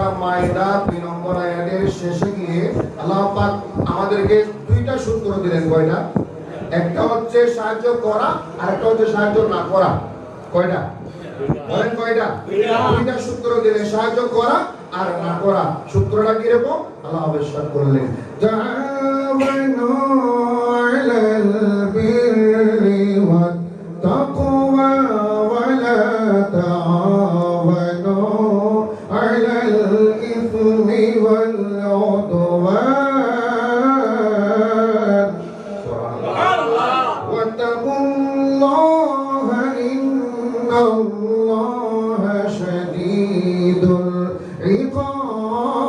সূরা মাইদা 2 নম্বর আয়াতের শেষে গিয়ে আল্লাহ পাক আমাদেরকে দুইটা সূত্র দিলেন। কয়টা? একটা হচ্ছে সাহায্য করা আর একটা হচ্ছে সাহায্য না করা। কয়টা বলেন? কয়টা? দুইটা সূত্র দিলেন, সাহায্য করা আর না করা। সূত্রটা কি রকম? আল্লাহ আবিষ্কার করলেন, তাআওয়ানু আলাল বিররি ওয়াত তাকওয়া ওয়া লা তাআওয়ানু আলাল ইসমি ওয়াল উদওয়ান। সুবহানাল্লাহ। ওয়াত্তাকুল্লাহা ইন্নাল্লাহা শাদীদুল ইকাব।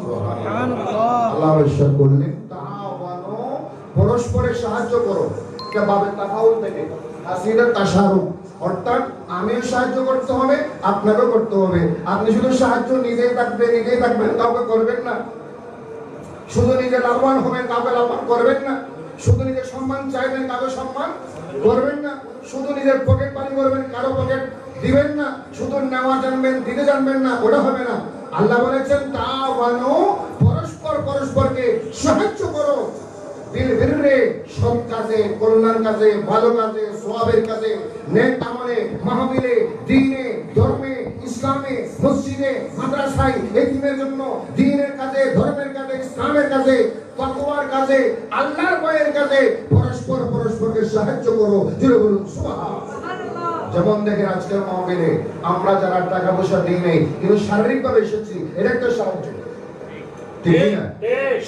সুবহানাল্লাহ। আল্লাহ ইরশাদ করলেন, তাআওয়ানু, পরস্পরের সাহায্য করো। এটা বাবে তাফাউল থেকে আসিরা তাশারুক, অর্থাৎ আমিও সাহায্য করতে হবে, আপনাকেও করতে হবে। আপনি শুধু সাহায্য নিজেই থাকবেন, কাউকে করবেন না। শুধু নিজে লাভবান হবেন, কাউকে লাভবান করবেন না। শুধু নিজের সম্মান চাইবেন, কাউকে সম্মান করবেন না। শুধু নিজের পকেট পানি করবেন, কারো পকেট দিবেন না। শুধু নেওয়া জানবেন, দিতে জানবেন না, ওটা হবে না। আল্লাহ বলেছেন, তাআওয়ানু, পরস্পরকে সাহায্য করো। বিল বিররে, সৎ কাজে, কল্যাণ কাজে, ভালো কাজে, সওয়াবের কাজে, নেক আমলে, মাহফিলে, দ্বীনে, ধর্মে, ইসলামে, মসজিদে, মাদ্রাসায়, এতিমের জন্য, দ্বীনের কাজে, ধর্মের কাজে, ইসলামের কাজে, তাকওয়ার কাজে, আল্লাহর ভয়ের কাজে পরস্পরকে সাহায্য করো। জোরে বলুন সুবহানাল্লাহ। যেমন দেখেন আজকের মাহফিলে আমরা যারা টাকা পয়সা দিই নেই কিন্তু শারীরিকভাবে এসেছি, এটা একটা সাহায্য। ঠিক না?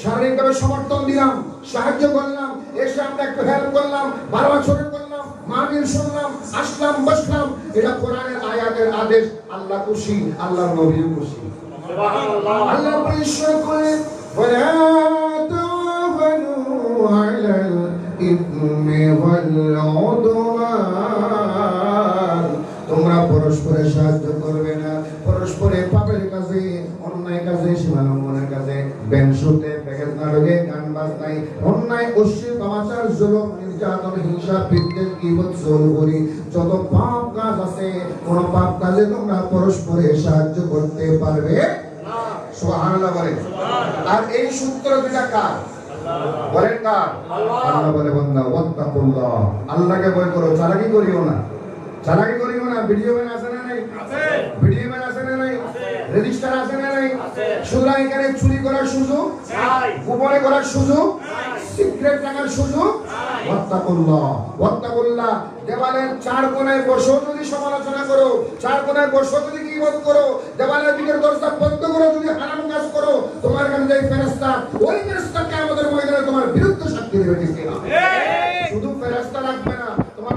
শারীরিকভাবে সমর্থন দিলাম, সাহায্য করলাম, এসে আমরা একটু হেল্প করলাম, বারবার ছোট করলাম, মাহফিল শুনলাম, আসলাম, বসলাম। এটা কোরআনের আয়াতের আদেশ। আল্লাহ খুশি, আল্লাহর নবীও খুশি। সুবহানাল্লাহ। আল্লাহ পরিষ্কার করেন, ওয়ালা তাওয়ানু আলাল ইসমি ওয়াল উদওয়ান। তোমরা পরস্পরের সাহায্য করবে না, পরস্পরের পাপের কাজে, অন্যায় কাজে, সীমালঙ্ঘনের কাজে, বেনসুতে, বেগের নাটকে, গান বাজনায়, অন্যায়, অশ্লীল, কামাচার, জুলুম, নির্যাতন, হিংসা, বিদ্বেষ, গীবত, চুগলি, যত পাপ কাজ আছে, কোন পাপ কাজে তোমরা পরস্পরের সাহায্য করতে পারবে না। সুবহানাল্লাহ বলেন। আর এই সূত্র দুটা কার? বলেন কার? আল্লাহ বলে, বান্দা ওয়াত্তাকুল্লাহ, আল্লাহকে ভয় করো, চালাকি করিও না। চালাকি করিও না। ভিডিও ম্যান আছে না নাই? আছে। ভিডিও ম্যান আছে না নাই? রেজিস্টার আছে না নাই? সুতরাং এখানে চুরি করার সুযোগ নাই, গোপনে করার সুযোগ নাই, সিক্রেট রাখার সুযোগ নাই। ওয়াত্তাকুল্লাহ। দেওয়ালের চার কোণায় বসো যদি সমালোচনা করো, চার কোণায় বসো যদি গীবত করো, দেওয়ালের দিকের দরজা বন্ধ করো যদি হারাম কাজ করো, তোমার কাছে যে ফেরেশতা, ওই ফেরেশতা কিয়ামতের ময়দানে তোমার বিরুদ্ধে সাক্ষী দেবে। ঠিক না? শুধু ফেরেশতা লাগবে না, তোমার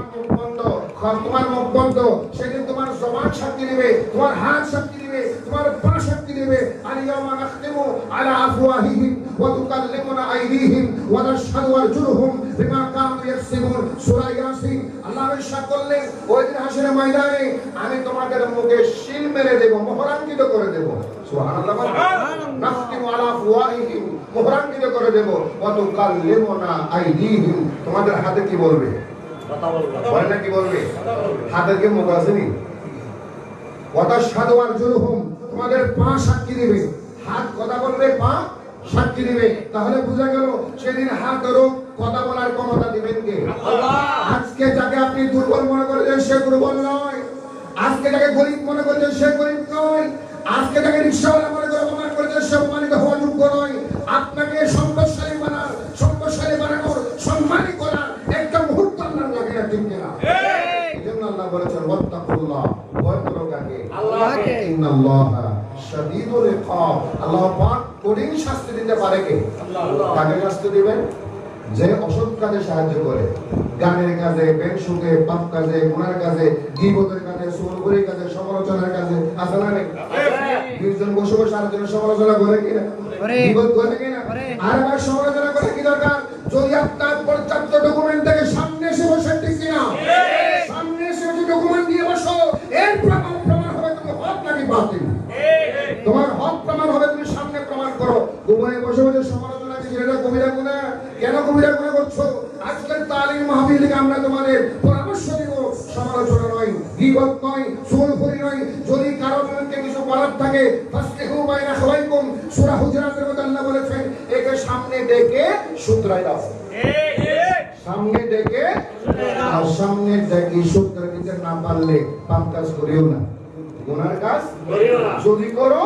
মুখ বন্ধ, সেদিন তোমার জবান সাক্ষী দিবে, তোমার হাত সাক্ষী দিবে, তোমার পা সাক্ষী দিবে। আল-ইয়াওমা নাখতিমু আলা আফওয়াহিহিম ওয়া তুকাল্লিমুনা আইদিহিম ওয়া নাশহাদু আরজুলুহুম বিমা কানু ইয়াকসিবুন। সূরা ইয়াসিন। আল্লাহ ইরশাদ করলেন, ওই দিন হাসরের ময়দানে আমি তোমাদের মুখে শিল মেরে দেব, মোহরাঙ্কিত করে দেব। সুবহানাল্লাহ। নাখতিমু আলা আফওয়াহিহিম, মোহরাঙ্কিত করে দেব। ওয়া তুকাল্লিমুনা আইদিহিম, তোমাদের হাতে কি বলবে? কথা বলবে। বলেন না কি বলবে? হাতের কি মুখ আছে নি? ওয়াতাশহাদু আরজুলুহুম, তোমাদের পা সাক্ষী দিবে। হাত কথা বলবে, পা সাক্ষী দিবে। তাহলে বোঝা গেল সেদিন হাতেরও কথা বলার ক্ষমতা দিবেন কে? আল্লাহ। আজকে যাকে আপনি দুর্বল মনে করেছেন সে দুর্বল নয়, আজকে যাকে গরিব মনে করেছেন সে গরিব নয়, আজকে যাকে রিকশাওয়ালা মনে করে অপমান করেছেন সে অপমানিত হওয়ার যোগ্য নয়। আপনাকে সম্পদশালী বানানোর, সম্মানী করার একটা মুহূর্ত আল্লাহ লাগে না। ঠিক না? এজন্য আল্লাহ বলেছেন, ওয়াত্তাকুল্লাহ, ভয় করো কাকে? আল্লাহকে। ইন্নাল্লাহা শাদীদুল ইকাব, আল্লাহ পাক কঠিন শাস্তি দিতে পারে কে? আল্লাহ। কাকে শাস্তি দিবেন? যে অসৎ কাজে সাহায্য করে, গানের কাজে, বেনসুকে, পাপ কাজে, গুনার কাজে, গীবতের কাজে, চুগলির কাজে, সমালোচনার কাজে। আছে না নাই? দুইজন বসে বসে আরেকজনের সমালোচনা করে কিনা? গীবত করে কিনা? আর আবার সমালোচনা করে কি দরকার? যদি আপনার পর্যাপ্ত ডকুমেন্ট থেকে সামনে এসে বসে, ঠিক কিনা? সামনে এসে যদি ডকুমেন্ট দিয়ে বসো, এর প্রমাণ হবে তুমি হক নাকি বাতিল। তোমার হক প্রমাণ হবে তুমি সামনে প্রমাণ করো। ঘুমায় বসে বসে সমালোচনা কি এটা কবিরা গুনাহ? কেন কবিরা গুনাহ করছো? আজকের তালিম মাহফিল থেকে আমরা তোমাদের পরামর্শ দিব, সমালোচনা নয়, গীবত নয়, চুগলি নয়। যদি কারো বিরুদ্ধে কিছু বলার থাকে ফাসলিহু বাইনা আখওয়াইকুম, সূরা হুজুরাতের মধ্যে আল্লাহ বলেছেন একে সামনে ডেকে শুধরাই দাও। সামনে ডেকে, আর সামনে ডেকে শুধরে দিতে না পারলে পাপ কাজ করিও না, গুনার কাজ করিও না। যদি করো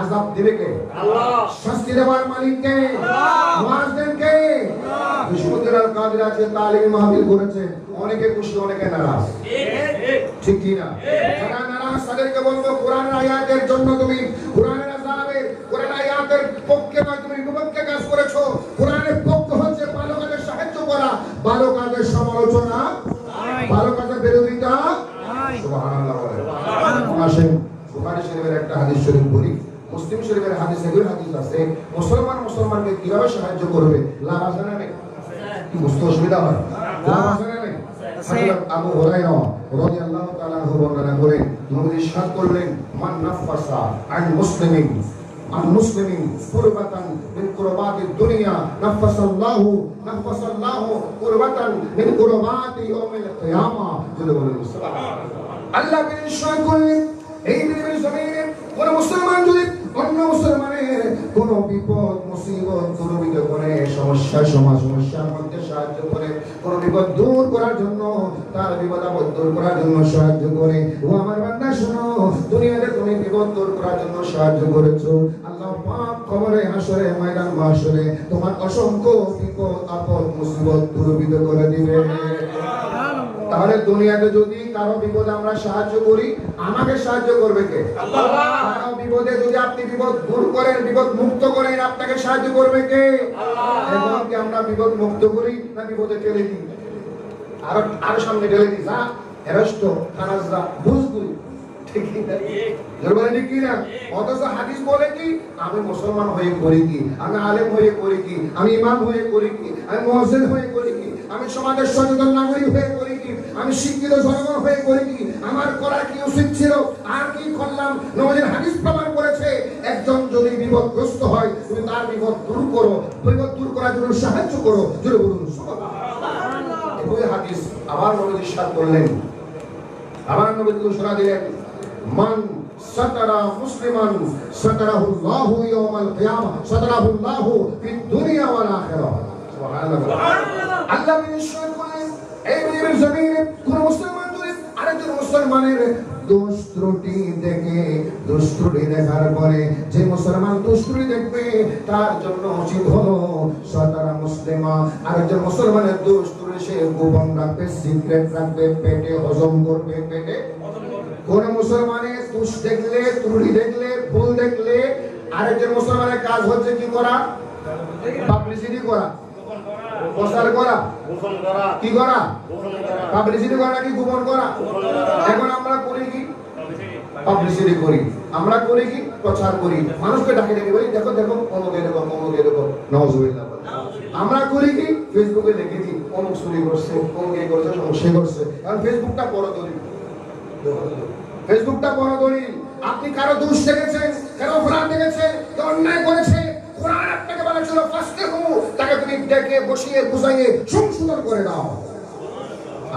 আযাব দিবে কে? আল্লাহ। শাস্তি দেওয়ার মালিক কে? আল্লাহ। মুআজ্জিন কে? আল্লাহ। বিশুদ্ধ আল কাদের আছে, তালিম মাহফিল করেছে, অনেকে খুশি অনেকে নারাজ, ঠিক কি না? যারা নারাজ তাদেরকে বলবো কোরআনের আয়াতের জন্য তুমি কোরআনের আযাবে কোরআন আয়াতের পক্ষে নয়, তুমি বিপক্ষে কাজ করেছো। কোরআনের পক্ষ হচ্ছে ভালো কাজে সাহায্য করা, ভালো কাজের সমালোচনা, ভালো কাজের বিরোধিতা। সুবহানাল্লাহ বলে। আসেন বুখারী শরীফের একটা হাদিস শরীফ পড়ি। মুসলিম শরীফের হাদিসে দুই হাদিস আছে, মুসলমানকে কিভাবে সাহায্য করবে। লাভ আছে না নেই? কি বুঝতে অসুবিধা হয়? লাভ আছে না নেই? হযরত আবু হুরায়রা রাদিয়াল্লাহু তাআলা বর্ণনা করেন, নবী ইরশাদ করলেন, মান নাফাসা আন মুসলিমিন কুরবাতান মিন কুরবাতিদ দুনিয়া নাফাসাল্লাহু কুরবাতান মিন কুরবাতি ইয়াউমিল কিয়ামা। জোরে বলুন সুবহানাল্লাহ। আল্লাহ ইরশাদ করলেন, এই পৃথিবীর জমিনে কোন মুসলমান যদি অন্য মুসলমানের কোন বিপদ মুসিবত দুর্বিধ করে, সমস্যার মধ্যে সাহায্য করে, কোন বিপদ দূর করার জন্য, তার বিপদ আপদ দূর করার জন্য সাহায্য করে, ও আমার বান্দা শোনো, দুনিয়াতে তুমি বিপদ দূর করার জন্য সাহায্য করেছো, আল্লাহ পাক কবরে হাসরে ময়দান মাহশরে তোমার অসংখ্য বিপদ আপদ মুসিবত দুর্বিধ করে দিবে। তাহলে দুনিয়াতে যদি কারো বিপদে আমরা সাহায্য করি, আমাকে সাহায্য করবে কে? আল্লাহ। কারো বিপদে যদি আপনি বিপদ দূর করেন, বিপদ মুক্ত করেন, আপনাকে সাহায্য করবে কে? আল্লাহ। এখন কি আমরা বিপদ মুক্ত করি না বিপদে ঠেলে দিই? আরো সামনে ঠেলে দিই, যা হেরস্ত খানাজরা বুঝগুলি, ঠিক না? জরবানি ঠিক কি না? অথচ হাদিস বলে কি, আমি মুসলমান হয়ে করি কি, আমি আলেম হয়ে করি কি, আমি ইমাম হয়ে করি কি, আমি মুয়াজ্জিন হয়ে করি কি, আমি সমাজের সচেতন নাগরিক হয়ে করি কি, আমি শিক্ষিত জনগণ হয়ে করি কি, আমার করা কি উচিত ছিল আর কি করলাম। নবীর হাদিস প্রমাণ করেছে, একজন যদি বিপদগ্রস্ত হয় তুমি তার বিপদ দূর করো, বিপদ দূর করার জন্য সাহায্য করো। জোরে বলুন সুবহানাল্লাহ। এই হাদিস আবার নবী ইরশাদ করলেন, আবার নবী ঘোষণা দিলেন, মান সাতারা মুসলিমান সাতারাহুল্লাহু ইয়াওমাল কিয়ামা, সাতারাহুল্লাহু ফিদ দুনিয়া ওয়াল আখিরাহ। সুবহানাল্লাহ। আল্লাহ ইরশাদ করেন, এই পৃথিবীর জমিনে কোন মুসলমান যদি আরেকজন মুসলমানের দোষ ত্রুটি দেখে, দোষ ত্রুটি দেখার পরে যে মুসলমান দোষ ত্রুটি দেখবে তার জন্য উচিত হলো সাতারা মুসলিমা, আরেকজন মুসলমানের দোষ ত্রুটি সে গোপন রাখবে, সিক্রেট রাখবে, পেটে হজম করবে, পেটে। কোন মুসলমানের দোষ দেখলে, ত্রুটি দেখলে, ভুল দেখলে আরেকজন মুসলমানের কাজ হচ্ছে কি করা? পাবলিসিটি করা, প্রচার করা, কি করা? পাবলিসিটি করা নাকি গোপন করা? এখন আমরা করি কি? পাবলিসিটি করি। আমরা করি কি? প্রচার করি, মানুষকে ডাকে ডেকে বলি দেখো দেখো অমুক এরকম অমুক এরকম, নাউজুবিল্লাহ। আমরা করি কি? ফেসবুকে লিখে দিই অমুক চুরি করছে, অমুক এই করছে, সে করছে। কারণ ফেসবুকটা বড় দলিল, ফেসবুকটা বড় দলিল। আপনি কারো দোষ দেখেছেন, কারো অপরাধ দেখেছেন, কেউ অন্যায় করেছে, কোরআন আপনাকে বলেছিল ফাসলিহু, তাকে তুমি ডেকে বসিয়ে বুঝাইয়ে সংশোধন করে দাও।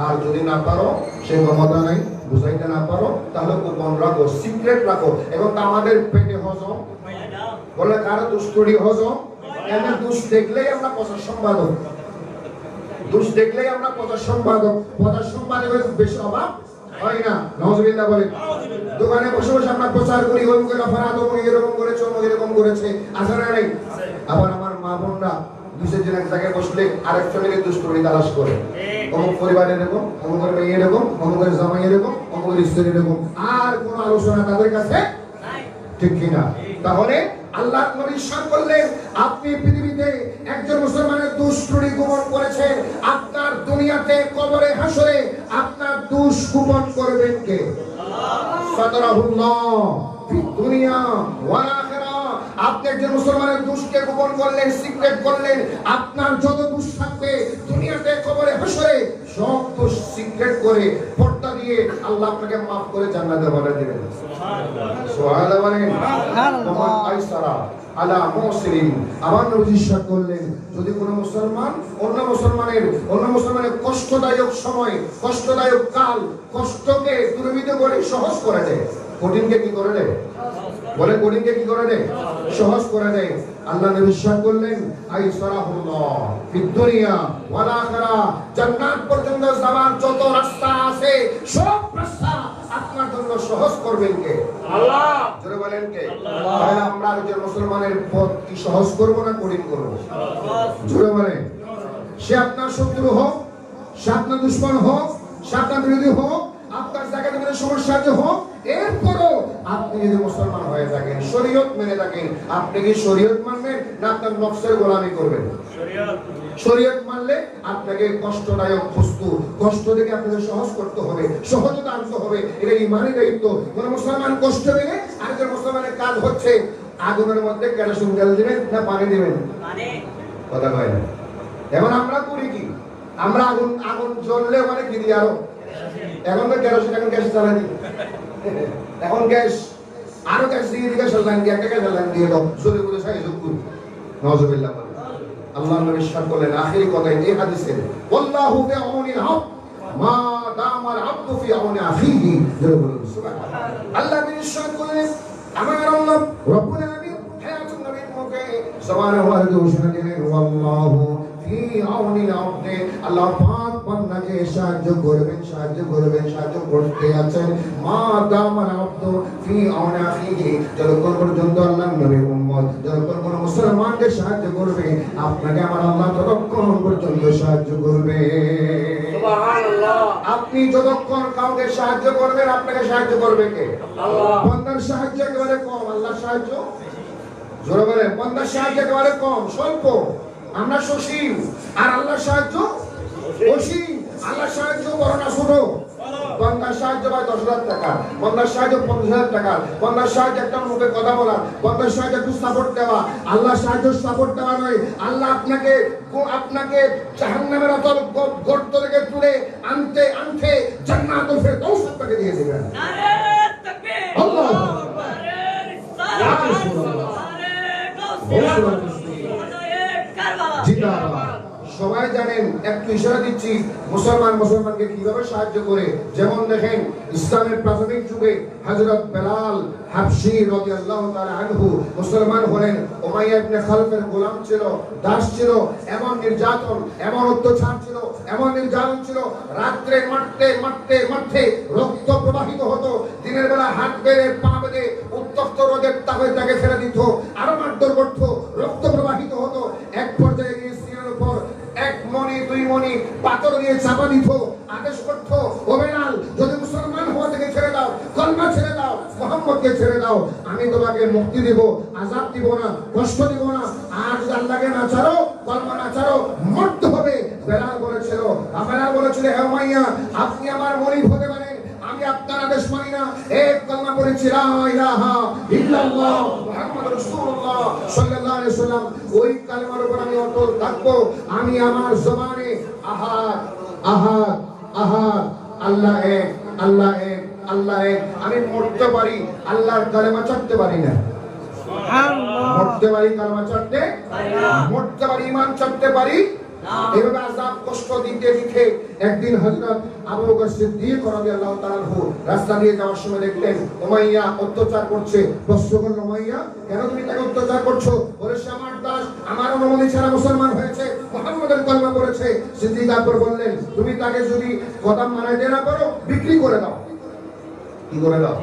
আর যদি না পারো, সে ক্ষমতা নাই, বুঝাইতে না পারো, তাহলে গোপন রাখো, সিক্রেট রাখো, এবং আমাদের পেটে হজম বলে কারো দুষ্টুরি হজম। এমন দোষ দেখলেই আমরা প্রচার সম্পাদক, দোষ দেখলেই আমরা প্রচার সম্পাদক, প্রচার সম্পাদকের বেশি অভাব হয় না। নাউজুবিল্লাহ বলে। দোকানে বসে বসে আমরা প্রচার করি, অমুকের অপরাধ, অমুক এরকম করেছে, অমুক এরকম করেছে, আছে না নেই? আবার আমার মা বোনরা দুইজন এক জায়গায় বসলে আরেক ফ্যামিলির দুষ্টুমি তালাশ করে, অমুক পরিবারের এরকম, অমুকের মেয়ে এরকম, অমুকের জামাই এরকম, অমুকের স্ত্রী এরকম, আর কোন আলোচনা তাদের কাছে, ঠিক কিনা? তাহলে আল্লাহ নবী ইরশাদ করলেন, আপনি পৃথিবীতে একজন মুসলমানের দোষ ত্রুটি গোপন করেছেন, আপনার দুনিয়াতে কবরে হাসরে আপনার দোষ গোপন করবেন কে? আল্লাহ। সাতারাহুল্লাহ ফিদ দুনিয়া ওয়াল আখিরাহ। আপনি একজন মুসলমানের দোষকে গোপন করলেন, সিক্রেট করলেন, আপনার যত দোষ থাকবে দুনিয়াতে কবরে হাসরে সব দোষ সিক্রেট করে পর্দা দিয়ে আল্লাহ আপনাকে maaf করে জান্নাতে পাঠিয়ে দিবেন। সুবহানাল্লাহ। সুবহানাল্লাহ বলেন। সুবহানাল্লাহ। আইসারা আলা মুসলিম। আমার নবী ইরশাদ করলেন, যদি কোনো মুসলমান অন্য মুসলমানের কষ্টদায়ক সময়, কষ্টদায়ক কাল, কষ্টকে দুর্বিধ করে সহজ করে দেয়, কঠিনকে কি করে দেয়? বলে কঠিনকে কি করে দেয়? সহজ করে দেয়। আল্লাহ নবী ইরশাদ করলেন আইসারাহুল্লাহ ফিদ দুনিয়া ওয়াল আখিরা, জান্নাত পর্যন্ত যাওয়ার যত রাস্তা আছে সব রাস্তা আপনার জন্য সহজ করবেন কে? আল্লাহ। জোরে বলেন কে? আল্লাহ। আমরা একজন মুসলমানের পথ কি সহজ করব না কঠিন করব? জোরে বলেন। সে আপনার শত্রু হোক, সে আপনার দুশমন হোক, সে আপনার বিরোধী হোক, আপনার জায়গা থেকে সমস্যা হোক, এরপরও আপনি যদি মুসলমান হয়ে থাকেন, শরীয়ত মেনে থাকেন, আপনি কি শরীয়ত মানবেন না আপনার নফসের গোলামি করবেন? শরীয়ত মানলে আপনাকে কষ্টদায়ক বস্তু, কষ্ট থেকে আপনাকে সহজ করতে হবে, সহজতা আনতে হবে। এটা ইমানের দায়িত্ব। কোন মুসলমান কষ্ট পেলে আরেকজন মুসলমানের কাজ হচ্ছে আগুনের মধ্যে কেরোসিন তেল দিবেন না পানি দিবেন? কথা কয় না। এখন আমরা করি কি? আমরা আগুন জ্বললে ওখানে কি দিই আরো? এখন তো কেরোসিন, এখন গ্যাস জ্বালা দিই। এখন গ্যাস আরো গ্যাস দিয়ে দিকে জ্বালান দিয়ে একটা গ্যাস জ্বালান দিয়ে দাও, জোরে বলে সাই যোগ করুন। নাউজুবিল্লাহ। আল্লাহ নবী ইরশাদ করলেন আখিরি কথা এই হাদিসে, ওয়াল্লাহু ফি আউনিল আবদ মা দামাল আবদু ফি আউনি আখিহি। জোরে বলুন সুবহানাল্লাহ। আল্লাহ নবী ইরশাদ করলেন আমার আল্লাহ রব্বুল আলামিন হায়াতুন নবীর মুখে সুবহানাহু ওয়া তাআলা ঘোষণা দিলেন ওয়াল্লাহু ফি আউনিল আবদ, আল্লাহ পাক বান্দাকে সাহায্য করবেন, সাহায্য করবেন, সাহায্য করতে আছেন মা দামাল আবদু ফি আউনি আখিহি, যতক্ষণ পর্যন্ত আল্লাহর নবীর উম্মত যতক্ষণ কোন মুসলমানকে সাহায্য করবে আপনাকে আমার আল্লাহ ততক্ষণ পর্যন্ত সাহায্য করবে। সুবহানাল্লাহ। আপনি যতক্ষণ কাউকে সাহায্য করবেন আপনাকে সাহায্য করবে কে? আল্লাহ। বান্দার সাহায্য একেবারে কম, আল্লাহর সাহায্য জোরে বলে বান্দার সাহায্য একেবারে কম, স্বল্প। আমরা সসীম আর আল্লাহর সাহায্য অসীম। আল্লাহর সাহায্য বড় না ছোট? বান্দার সাহায্য ভাই 10,000 টাকা, বান্দার সাহায্য 50,000 টাকা, বান্দার সাহায্য একটা মুখে কথা বলা, বান্দার সাহায্য একটু সাপোর্ট দেওয়া। আল্লাহর সাহায্য সাপোর্ট দেওয়া নয়। আল্লাহ আপনাকে জাহান্নামের অতল গর্ত থেকে তুলে আনতে আনতে জান্নাতুল ফেরদাউস আপনাকে দিয়ে দিবেন। নারে তাকবীর, আল্লাহু আকবার, নারে রিসালাত, নারে গাউসিয়া, জিন্দাবাদ। সবাই জানেন, একটু ইশারা দিচ্ছি মুসলমানকে কিভাবে সাহায্য করে। যেমন দেখেন ইসলামের প্রাথমিক যুগে হযরত বেলাল হাবশী রাদিয়াল্লাহু তাআলা আনহু মুসলমান হলেন। উমাইয়া ইবনে খালফের গোলাম ছিল, দাস ছিল। এমন নির্যাতন, এমন অত্যাচার ছিল, এমন নির্যাতন ছিল, রাত্রে মারতে মারতে মারতে রক্ত প্রবাহিত হতো। দিনের বেলা হাত বেঁধে পা বেঁধে উত্তপ্ত রোদের তাপে তাকে ফেলে দিত, আরো মারধর করত, রক্ত প্রবাহিত হতো। এক পর্যায়ে গিয়ে সিনার উপর 1 মণি 2 মণি পাথর দিয়ে চাপা দিত, আদেশ করত ও বেলাল যদি মুসলমান হওয়া থেকে ছেড়ে দাও, কলমা ছেড়ে দাও, মুহাম্মদকে ছেড়ে দাও, আমি তোমাকে মুক্তি দেব, আযাব দিব না, কষ্ট দিব না। আর যদি আল্লাহকে না ছাড়ো, কলমা না ছাড়ো, মরতে হবে। বেলাল বলেছিল হে উমাইয়া আপনি আমার মনিব হতে পারেন, আমি আপনার আদেশ মানি না। এক কলমা পড়েছি লা ইলাহা ইল্লাল্লাহ মুহাম্মাদুর রাসূলুল্লাহ সাল্লাল্লাহু আলাইহি ওয়াসাল্লাম। ওই কালেমার উপর আমি অটল থাকবো। আমি আমার জবানে আহাদ আহাদ আহাদ, আল্লাহ এক, আল্লাহ এক, আল্লাহ এক। আমি মরতে পারি, আল্লাহর কালেমা ছাড়তে পারি না। সুবহানাল্লাহ। মরতে পারি, কালেমা ছাড়তে পারি না। মরতে পারি, ঈমান ছাড়তে পারি না। এভাবে আযাব কষ্ট দিতে দিতে একদিন হযরত আবু বকর সিদ্দিক রাদিয়াল্লাহু তাআলা আনহু রাস্তা দিয়ে যাওয়ার সময় দেখলেন উমাইয়া অত্যাচার করছে। প্রশ্ন করলেন উমাইয়া কেন তুমি তাকে অত্যাচার করছো? বলে সে আমার দাস, আমার অনুমতি ছাড়া মুসলমান হয়েছে, মুহাম্মাদের কলমা পড়েছে। সিদ্দিক আকবর বললেন তুমি তাকে যদি কথা মানাইতে না পারো বিক্রি করে দাও। কি করে দাও?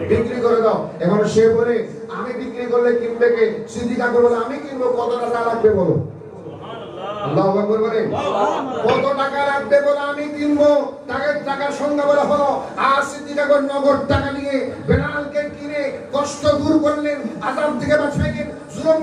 বিক্রি করে দাও। এখন সে বলে আমি বিক্রি করলে কিনবে কে? সিদ্দিক আকবর বলে আমি কিনবো, কত টাকা লাগবে বলো? আল্লাহু আকবার বলেন। কত টাকা লাগবে বলে আমি কিনবো, টাকার সংখ্যা বলা হলো। আর সিদ্দিক আকবর নগদ টাকা নিয়ে বেলালকে কিনে কষ্ট দূর করলেন, আযাব থেকে বাঁচালেন, জুলুম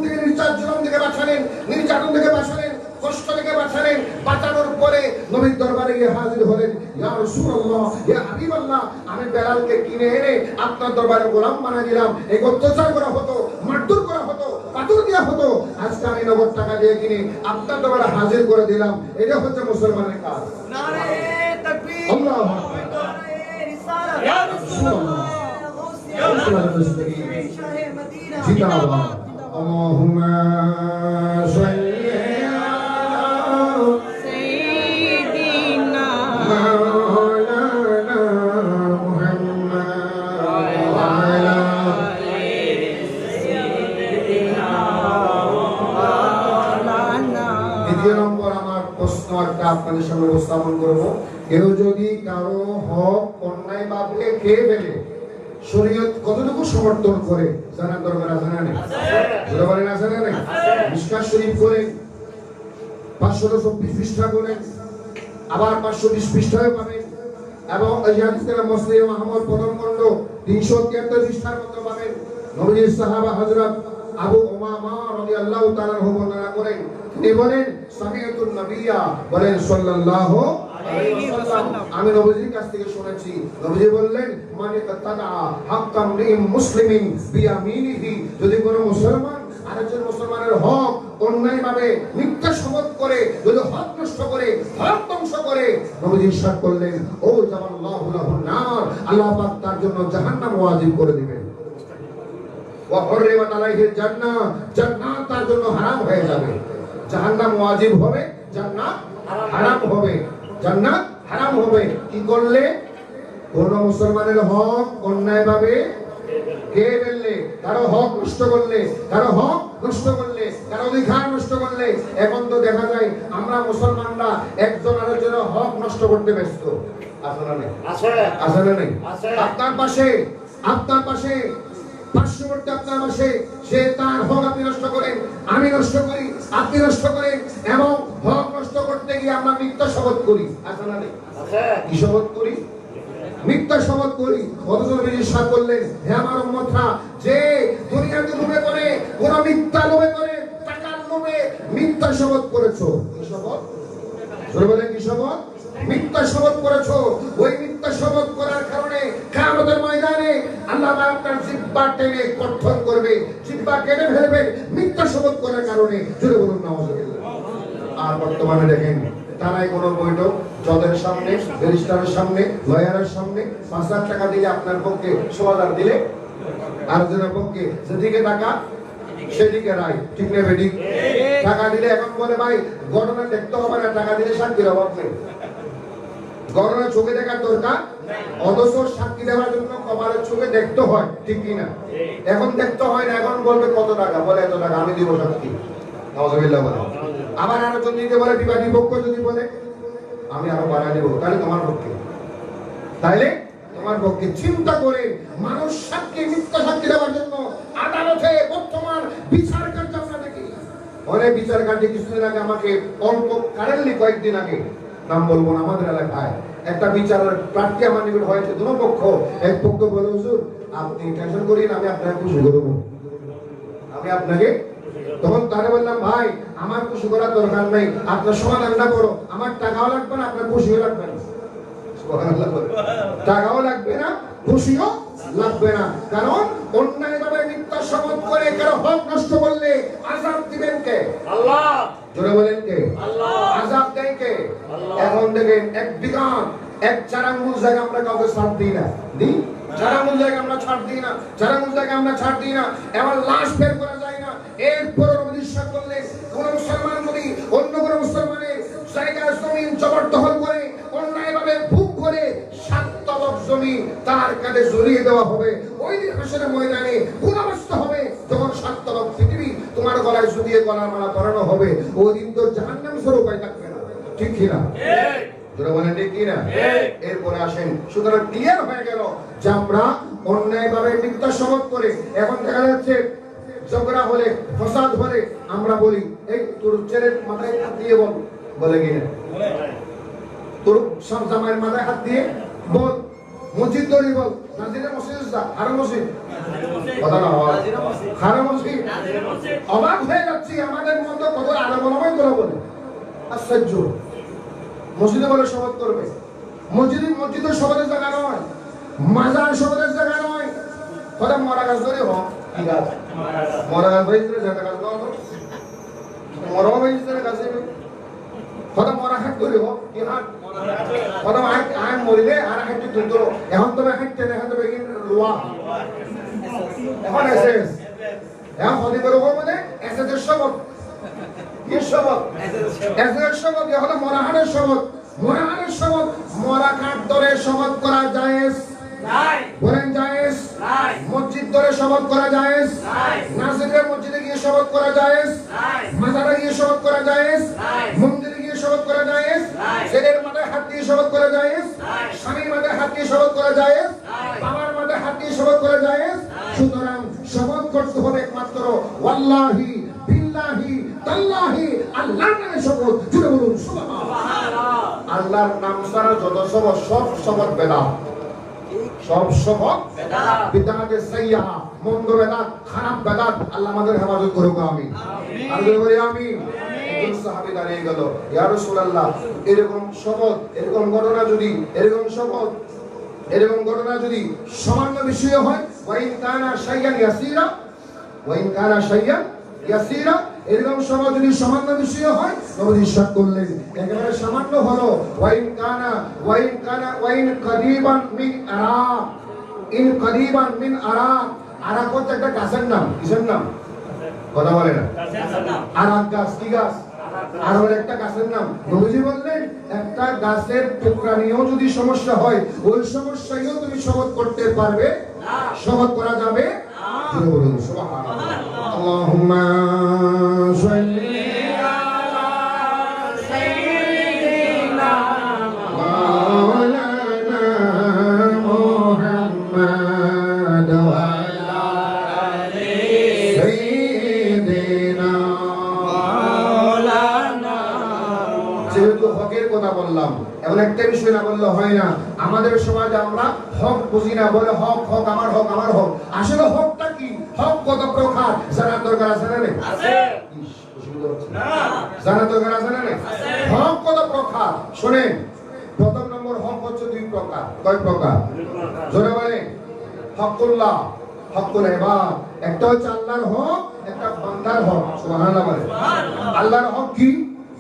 থেকে বাঁচালেন, নির্যাতন থেকে বাঁচালেন, কষ্ট থেকে বাঁচালেন। বাঁচানোর পরে নবীর দরবারে গিয়ে হাজির হলেন। ইয়া রাসূলুল্লাহ, ইয়া হাবিবাল্লাহ, আমি বেলালকে কিনে এনে আপনার দরবারে গোলাম বানিয়ে দিলাম। এই অত্যাচার করা হতো, মারধর করা হতো, পাথর দেওয়া হতো, আজকে আমি নগদ টাকা দিয়ে কিনে আপনার দরবারে হাজির করে দিলাম। এটা হচ্ছে মুসলমানের কাজ। নারে তাকবীর, আল্লাহু আকবার, নারে রিসালাত, ইয়া রাসূলুল্লাহ, ইয়া মুসলিমিন, শাহে মদিনা, জিন্দাবাদ। আল্লাহুম্মা সাল্লি আপনাদের সামনে উপস্থাপন করব। কেউ যদি কারো হক অন্যায় ভাবে খেয়ে ফেলে, শরীয়ত কতটুকু সমর্থন করে জানার দরকার আছে না নেই? জোরে বলেন আছে না নেই? মিশকাত শরীফ করে 524 পৃষ্ঠা করে, আবার 520 পৃষ্ঠায় পাবেন, এবং মুসলিম আহমদ প্রথম খণ্ড 373 পৃষ্ঠার মধ্যে পাবেন। নবীর সাহাবা হযরত আবু উমামা রাদিয়াল্লাহু তাআলা বর্ণনা করেন, তিনি বলেন সামিআতুন নবিয়্যা, বলেন সাল্লাল্লাহু আলাইহি ওয়াসাল্লাম, আমি নবীর কাছ থেকে শুনেছি, নবী বললেন মানে তাতা হাক্কাম লিমুসলিমিন বিয়ামিনিহি, যদি কোনো মুসলমান আরেকজন মুসলমানের হক অন্যায়ভাবে মিথ্যা শপথ করে, যদি হক নষ্ট করে, হক ধ্বংস করে, নবী ইরশাদ করলেন ও জামাল্লাহু লাহুন নার, আল্লাহ পাক তার জন্য জাহান্নাম ওয়াজিব করে দিবেন। ওয়া হুররিমাত আলাইহিল জান্নাহ, জান্নাত তার জন্য হারাম হয়ে যাবে। জাহান্নাম ওয়াজিব হবে, জান্নাত হারাম হবে। জান্নাত হারাম হবে কি করলে? কোন মুসলমানের হক অন্যায়ভাবে খেয়ে ফেললে, কারো হক নষ্ট করলে, কারো হক নষ্ট করলে, কারো অধিকার নষ্ট করলে। এখন তো দেখা যায় আমরা মুসলমানরা একজন আরেকজনের হক নষ্ট করতে ব্যস্ত। আছে না নেই? আছে না নেই? আপনার পাশে, আপনার পাশে পার্শ্ববর্তী আপনার পাশে, সে তার হক আপনি নষ্ট করেন, আমি নষ্ট করি, আপনি নষ্ট করেন, এবং হক নষ্ট করতে গিয়ে আমরা মিথ্যা শপথ করি। আছে না নেই? কি শপথ করি? মিথ্যা শপথ করি। অথচ নবী ইরশাদ করলেন, হে আমার উম্মতরা, যে দুনিয়াতে লোভে করে, কোন মিথ্যা লোভে করে, টাকার লোভে মিথ্যা শপথ করেছো, কি শপথ? জোরে বলেন কি শপথ? মিথ্যা শপথ করেছো। ওই মিথ্যা শপথ করার কারণে কিয়ামতের ময়দানে আল্লাহ আপনার জিহ্বা টেনে কর্তন করবে, জিহ্বা কেটে ফেলবে মিথ্যা শপথ করার কারণে। জোরে বলুন নাউযুবিল্লাহ। আর বর্তমানে দেখেন তারাই কোনো বৈঠক, জজের সামনে, ব্যারিস্টারের সামনে, লয়ারের সামনে 5 লাখ টাকা দিলে আপনার পক্ষে 100,000 দিলে আরেকজনের পক্ষে যেদিকে টাকা সেদিকে রায়, ঠিক না বেটি? টাকা দিলে এখন বলে ভাই ঘটনা দেখতে হবে না, টাকা দিলে সাক্ষীর অভাব নেই, ঘটনা চোখে দেখার দরকার, অথচ সাক্ষী দেওয়ার জন্য কপালের চোখে দেখতে হয়, ঠিক কিনা? এখন দেখতে হয় না, এখন বলবে কত টাকা, বলে এত টাকা, আমি দিব সাক্ষী। নাউযুবিল্লাহ বলে। আবার আরেকজন দিতে বলে, বিবাদী পক্ষ যদি বলে আমি আরো বাড়া দিব, তাহলে তোমার পক্ষে, তাইলে তোমার পক্ষে। চিন্তা করে মানুষ সাক্ষী, মিথ্যা সাক্ষী দেওয়ার জন্য আদালতে বর্তমান বিচার কার্য আমরা দেখি। অনেক বিচার কার্যে কিছুদিন আগে আমাকে অল্প কারেন্টলি কয়েকদিন আগে, নাম বলবো না, আমাদের এলাকায় একটা বিচারের প্রার্থী আমার নিকট হয়েছে, দুটো পক্ষ। এক পক্ষ বলে হুজুর আপনি টেনশন করিন, আমি আপনাকে খুশি করব, আমি আপনাকে। তখন তারে বললাম ভাই আমার খুশি করার দরকার নাই, আপনার সমাধান না করো, আমার টাকাও লাগবে না, আপনার খুশিও লাগবে না। টাকাও লাগবে না, খুশিও লাগবে না। কারণ অন্যায়ভাবে মিথ্যা শপথ করে কারো হক নষ্ট করলে আযাব দিবেন কে? আল্লাহ। জোরে বলেন কে? আল্লাহ। আযাব দেয় কে? এখন দেখেন এক বিঘাত, এক চারাঙ্গুল জায়গা আমরা কাউকে ছাড় দিই না, দিই? চারাঙ্গুল জায়গা আমরা ছাড় দিই না, চারাঙ্গুল জায়গা আমরা ছাড় দিই না, এবার লাশ বের করা যায় না। এরপর নবী ইরশাদ করলেন, কোন মুসলমান যদি অন্য কোন মুসলমানের জায়গা জমিন জবরদখল করে, অন্যায়ভাবে ভোগ করে, 7 তলব জমি তার কাঁধে ঝুলিয়ে দেওয়া হবে। ওই দিন হাসরের ময়দানে কোন অবস্থা হবে যখন 7 তলব পৃথিবী তোমার গলায় ঝুলিয়ে গলার মালা পরানো হবে। ওই দিন তো জাহান্নাম ছাড়া উপায় থাকবে না, ঠিক কি না? ঠিক কি না? এরপরে আসেন, সুতরাং ক্লিয়ার হয়ে গেল যে আমরা অন্যায়ভাবে মিথ্যা শপথ করে, এখন দেখা যাচ্ছে ঝগড়া হলে, ফসাদ হলে আমরা বলি এই তোর ছেলের মাথায় হাত দিয়ে বল, বলে কিনা? তোর সব জামাইয়ের মাথায় হাত দিয়ে বল, মসজিদ দড়ি বল, নাজিরা মসজিদ হারাম মসজিদ, কথা না হয় হারাম মসজিদ। অবাক হয়ে যাচ্ছি, আমাদের মতো কত আলেম ওলামাই তোরা বলে, আশ্চর্য। মসজিদে বলে শপথ করবে, মসজিদের শপথের জায়গা নয়, মাজার শপথের জায়গা নয়। কথা মরা গাছ ধরে হোক, কি গাছ? মরা গাছ ধরে যেটা গাছ দেওয়া হোক, মরা হয়েছে গাছে। কথা মরা হাত ধরে হোক, কি হাত? কথা আয় মরিলে আর হাতটি তুলতো, এখন তবে হাঁটতে দেখা যাবে কি লোয়া, এখন এসএস, এখন হদি করে মানে এসএস এর শপথ, কি শপথ? এসএস এর শপথ, এখন মরা হাটের শপথ। মরা হাটের শপথ, মরা কাঠ ধরে শপথ করা জায়েজ? বলেন জায়েজ? মসজিদ ধরে শপথ করা জায়েজ? নাজিরের মসজিদে গিয়ে শপথ করা জায়েজ? মাজারে গিয়ে শপথ করা জায়েজ? মন্দিরে গিয়ে শপথ শপথ করা জায়েজ? ছেলের মাথায় হাত দিয়ে শপথ করা জায়েজ? স্বামীর মাথায় হাত দিয়ে শপথ করা জায়েজ? বাবার মাথায় হাত দিয়ে শপথ করা জায়েজ? সুতরাং শপথ করতে হবে একমাত্র ওয়াল্লাহি বিল্লাহি তাল্লাহি, আল্লাহর নামে শপথ। জুড়ে বলুন সুবহানাল্লাহ। আল্লাহর নাম ছাড়া যত শপথ, সব শপথ বেদাত, সব শপথ বিদআতে সাইয়্যা, মন্দ বেদাত, খারাপ বেদাত। আল্লাহ আমাদের হেফাজত করুক, আমিন। আর বলি আমিন। একজন সাহাবী দাঁড়িয়ে গেল, ইয়া রাসূলুল্লাহ, এরকম শপথ, এরকম ঘটনা যদি, এরকম শপথ, এরকম ঘটনা যদি সামান্য বিষয় হয়, ওয়াইন কানা শাইয়ান ইয়াসীরা, ওয়াইন কানা শাইয়ান ইয়াসীরা, এরকম শপথ যদি সামান্য বিষয় হয়, নবী ইরশাদ করলেন একেবারে সামান্য হলো, ওয়াইন কাদিবান মিন আরা, ইন কাদিবান মিন আরা। আরা কত একটা গাছের নাম, কিসের নাম? কথা বলে না। আরাক গাছ, কি গাছ? আরো একটা গাছের নাম। নবীজি বললেন একটা গাছের টুকরা নিয়েও যদি সমস্যা হয়, ওই সমস্যায়ও তুমি শপথ করতে পারবে না, শপথ করা যাবে না। বলুন সুবহানাল্লাহ। আল্লাহুম্মা সাল্লি আলা সাইয়্যিদিনা মাওলানা মুহাম্মাদ ওয়া আলা আলি সাইয়্যিদিনা। যেহেতু হকের কথা বললাম, এমন একটা বিষয় না বললে হয় না। আমাদের সমাজে আমরা হক বুঝি না, বলে হক হক, আমার হক আমার হক। আসলে হকটা কি? হক কত প্রকার জানার দরকার আছে না? আছে। জানার দরকার আছে না? হক কত প্রকার শুনেন। প্রথম নম্বর হক হচ্ছে দুই প্রকার। কয় প্রকার? জোরে বলেন। হকুল্লাহ, হকুল ইবাদ। একটা হচ্ছে আল্লাহর হক, একটা বান্দার হক। সুবহানাল্লাহ বলেন। আল্লাহর হক কি?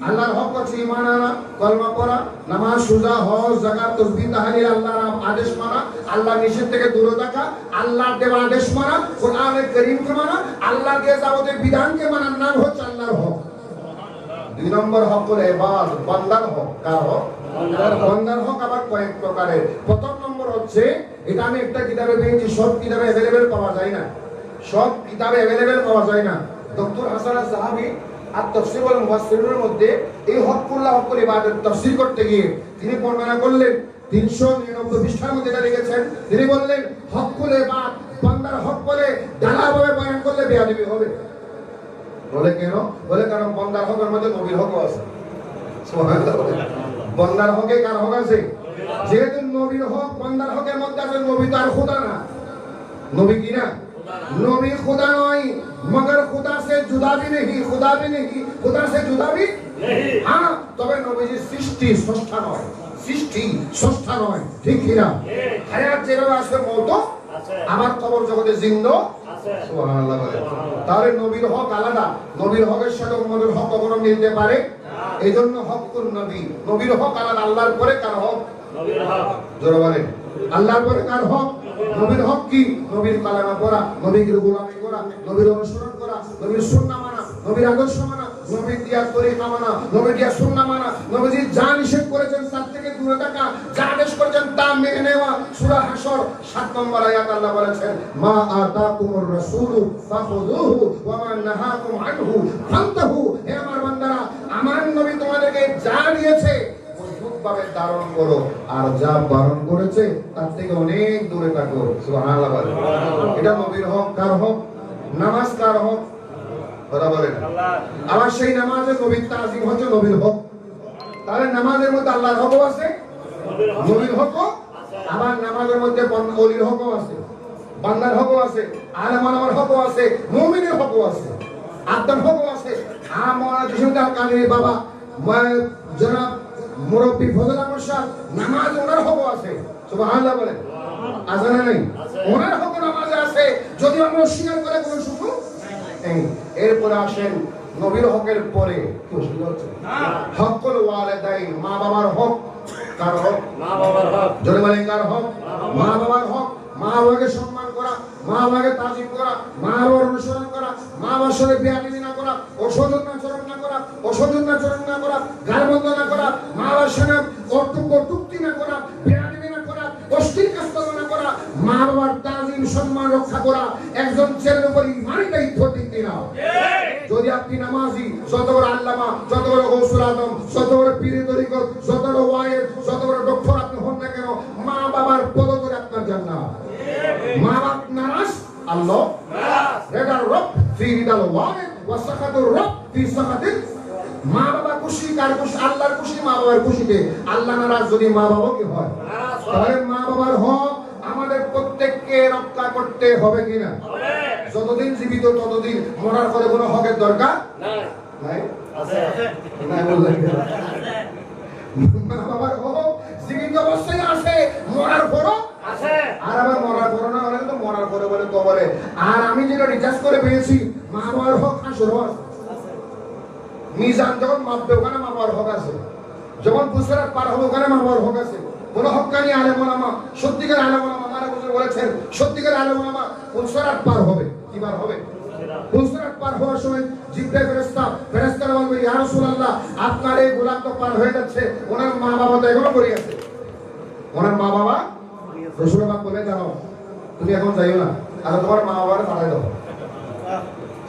আল্লাহর হক হচ্ছে ঈমান আনা, কলমা পড়া, নামাজ, রোজা, হজ, যাকাত, তাসবিহ, তাহলিল, আল্লাহর আদেশ মানা, আল্লাহর নিষেধ থেকে দূরে থাকা, আল্লাহর দেওয়া আদেশ মানা, কোরআনুল কারীমকে মানা, আল্লাহর দেওয়া যাবতীয় বিধানকে মানার নাম হচ্ছে আল্লাহর হক। দুই নম্বর হক হলো ইবাদ, বান্দার হক। কার হক? বান্দার হক আবার কয়েক প্রকারের। প্রথম নম্বর হচ্ছে, এটা আমি একটা কিতাবে পেয়েছি, সব কিতাবে अवेलेबल পাওয়া যায় না, সব কিতাবে अवेलेबल পাওয়া যায় না। ডক্টর হাসান আল-যাহাবী আর তাফসীর ওয়াল মুফাসসিরিনের মধ্যে এই হকুল্লাহ, হকুল ইবাদত তাফসীর করতে গিয়ে তিনি বর্ণনা করলেন 399 পৃষ্ঠার মধ্যে এটা লিখেছেন। তিনি বললেন হকুল ইবাদ, বান্দার হক বলে ডালাভাবে বয়ান করলে বেয়াদবি হবে। বলে কেন? বলে কারণ বান্দার হকের মধ্যে নবীর হকও আছে। সুবহানাল্লাহ। বান্দার হকে কার হক আছে? যেহেতু নবীর হক বান্দার হকের মধ্যে আছে, নবী তো আর খোদা না। নবী কি না? नबी खुदा नहीं, मगर खुदा से जुदा भी नहीं, खुदा भी नहीं, खुदा से जुदा भी नहीं। हाँ, तबे नबीजी सृष्टि स्रष्टा नয়, সৃষ্টি স্রষ্টা নয়, ঠিক কি না? হায়াত যেভাবে আসবে মওত আমার কবর জগতে জিন্দা আছে। সুবহানাল্লাহ বলে। তাহলে নবীর হক আলাদা, নবীর হকের সাথে উম্মতের হক কখনো মিলতে পারে? এইজন্য হকুল নবী, নবীর হক আলাদা। আল্লাহর পরে কার হক? নবীর হক। জোরে বলেন। আল্লাহর পরে কার হক? নবীর হক কি? নবীর কালামা পড়া, নবীর গোলামি করা, নবীর অনুসরণ করা, নবীর সুন্নাহ মানা, নবীর আদর্শ মানা, নবীর দিয়া তরিকা মানা, নবীর দিয়া সুন্নাহ মানা, নবীজি যা নিষেধ করেছেন তার থেকে দূরে থাকা, যা আদেশ করেছেন তা মেনে নেওয়া। সূরা হাসর 7 নম্বর আয়াত আল্লাহ বলেছেন, মা আতাকুমুর রাসূলু ফাখুযুহু ওয়া মা নাহাকুম আনহু ফান্তাহু। হে আমার বান্দারা, আমার নবী তোমাদেরকে যা দিয়েছে ভাবে ধারণ করো, আর যা বারণ করেছে তার থেকে অনেক দূরে থাকো। সুবহানাল্লাহ বলেন। এটা নবীর হক। কার হক? নামাজ কার হক? কথা বলেন। আবার সেই নামাজের নবীর তাজিম হচ্ছে নবীর হক। তাহলে নামাজের মধ্যে আল্লাহর হকও আছে, নবীর হকও, আবার নামাজের মধ্যে ওলির হকও আছে, বান্দার হকও আছে, আলেম ওলামার হকও আছে, মুমিনের হকও আছে, আত্মার হকও আছে। আমার যিশুদার কানের বাবা জনাব মুরব্বী ফজল আহমদ সাহেব, নামাজ ওনার হকও আছে। সুবহানাল্লাহ বলেন। আছে না নেই? ওনার হকও নামাজে আছে, যদি আমরা অস্বীকার করে কোনো সুযোগ নেই। এরপরে আসেন নবীর হকের পরে কি অসুবিধা হচ্ছে? হকুল ওয়ালিদাইন, মা বাবার হক। কার হক? মা বাবার হক। জোরে বলেন কার হক? মা বাবার হক। মা বাবাকে সম্মান করা, মা বাবাকে তাজিম করা, মা বাবার অনুসরণ করা, মা বাবার সাথে বেয়াদবি না করা, অসৌজন্য আচরণ না করা, অসৌজন্য আচরণ না করা, গালমন্দ না করা, মা বাবার সাথে কটূক্তি না করা, বেয়াদবি না করা, অশ্লীল কাজ না করা, মা বাবার তাজিম সম্মান রক্ষা করা একজন ছেলের উপর ইমানি দায়িত্ব। ঠিক কিনা? যদি আপনি নামাজি, যত বড় আল্লামা, যত বড় গৌসুল আজম, যত বড় পীরে তরিকত, যত বড় ওয়াইজ, যত বড় ডক্টর আপনি হন না কেন, মা বাবার পদ ধরে আপনার জান্নাত। মা বাপ নারাজ, আল্লাহ নারাজ। রেদার রব ফি রিদাল ওয়ালিদ ওয়া সাখাতুর রব ফি সাখাতিল। মা বাবা খুশি কার খুশি? আল্লাহর খুশি, মা বাবার খুশিতে। আল্লাহ নারাজ যদি মা বাবা কি হয়? তাহলে মা বাবার হক আমাদের প্রত্যেককে রক্ষা করতে হবে কিনা? যতদিন জীবিত ততদিন, মরার পরে কোনো হকের দরকার নাই। আছে নাই বললেন মা বাবার হক জীবিত অবস্থায় আছে, মরার পরও আছে। আর আবার মরার পর না হলে তো মরার পরে বলে কবরে। আর আমি যেটা রিচার্জ করে পেয়েছি, মা বাবার হক হাসর হক। মিজান যখন মাপবে ওখানে মা বাবার হক আছে, যখন পুসরাত পার হবে ওখানে মা বাবার হক আছে। কোন হক্কানি আলেম ওলামা, সত্যিকার আলেম ওলামা মারা বলেছেন, সত্যিকার আলেম ওলামা পুসরাত পার হবে। কি পার হবে? পুসরাত পার হওয়ার সময় জিবরাইল ফেরেশতারা বলবে, ইয়া রাসূলুল্লাহ, আপনার এই গোলাম তো পার হয়ে যাচ্ছে, ওনার মা বাবা তো এখনো পড়ে আছে। ওনার মা বাবা রাসূলুল্লাহ বলে, জানো তুমি এখন যাইও না, আগে তোমার মা বাবারে পাঠাই দাও।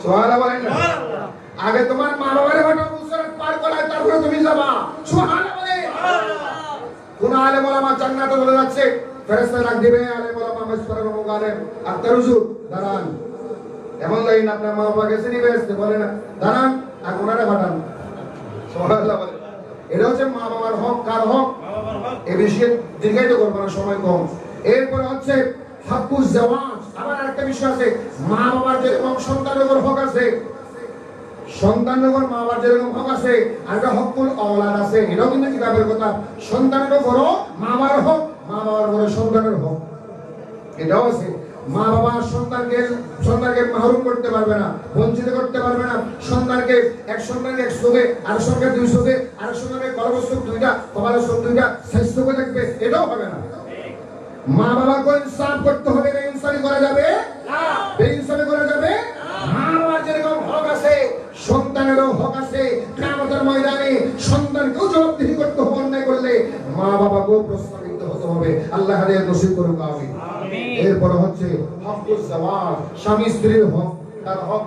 সুবহানাল্লাহ বলেন না? আগে তোমার মা বাবারে পাঠাও, পুসরাত পার করায়, তারপরে তুমি যাবা। সুবহানাল্লাহ বলেন। কোন আলেম ওলামা জান্নাতে চলে যাচ্ছে, ফেরেশতারা ডাক দিবে, আলেম ওলামা মাসফারার মুগালেম আক্তার হুজুর দাঁড়ান। এমন লাইন আপনার মা বাবা গেছে নিবে আসতে বলে না, দাঁড়ান আর কোনারে পাঠান। সুবহানাল্লাহ বলে। এটা হচ্ছে মা বাবার হক। কার হক? এই বিষয়ে দীর্ঘায়িত করব না, সময় কম। এরপরে হচ্ছে হকুজ জাওয়াজ। আবার আরেকটা বিষয় আছে, মা বাবার যেরকম সন্তানের উপর হক আছে, সন্তানের উপর মা বাবার যেরকম হক আছে, আর একটা হকুল আওলাদ আছে। এটাও কিন্তু কিতাবের কথা। সন্তানের উপর মা বাবার হক, মা বাবার উপর সন্তানের হক, এটাও আছে। মা বাবা সন্তানকে মাহরুম করতে পারবে না, বঞ্চিত করতে পারবে না। সন্তানকে এক চোখে, আর সঙ্গে দুই চোখে, আর সঙ্গে গর্ভস্থ দুইটা, কপালের চোখ দুইটা, স্বাস্থ্য করে থাকবে, এটাও হবে না। মা বাবাকে ইনসাফ করতে হবে। ইনসাফি করা যাবে না, বেইনসাফি করা যাবে। মা বাবার যেরকম হক আছে, সন্তানেরও হক আছে। কিয়ামতের ময়দানে সন্তানকেও জবাবদিহি করতে হবে। অন্যায় করলে মা বাবাকেও প্রশ্নবিদ্ধ হতে হবে। আল্লাহ হেদায়েত নসিব করুক, আমিন। এরপরে হচ্ছে হকুজ জাওয়াজ, স্বামী স্ত্রীর হক। তার হক,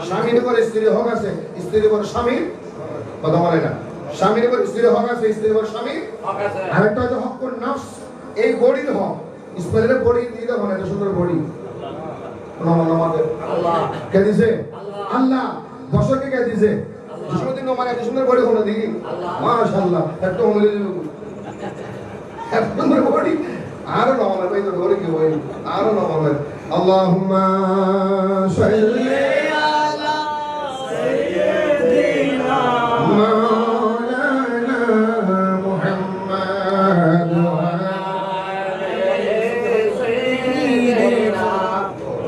স্বামীর উপর স্ত্রীর হক আছে, স্ত্রীর উপর স্বামীর কথা বলে না। স্বামীর উপর স্ত্রীর হক আছে, স্ত্রীর উপর স্বামীর হক আছে। আরেকটা হচ্ছে হকুন নফস, এই বডির হক। ইসমাইলের বডি দিতে হয়, এত সুন্দর বডি আমাদের আল্লাহ কে দিয়েছে? আল্লাহ। দর্শককে কে দিয়েছে? দুশোদিন মানে এত সুন্দর বডি হলো দেখি, মাশাআল্লাহ। এত সুন্দর বডি। আরো নমানের ভাই তো বডি কি হয়, আরো নমানের। আল্লাহুম্মা সাল্লি আলা সাইয়্যিদিনা মাওলানা মুহাম্মদ ওয়া আলি সাইয়্যিদিনা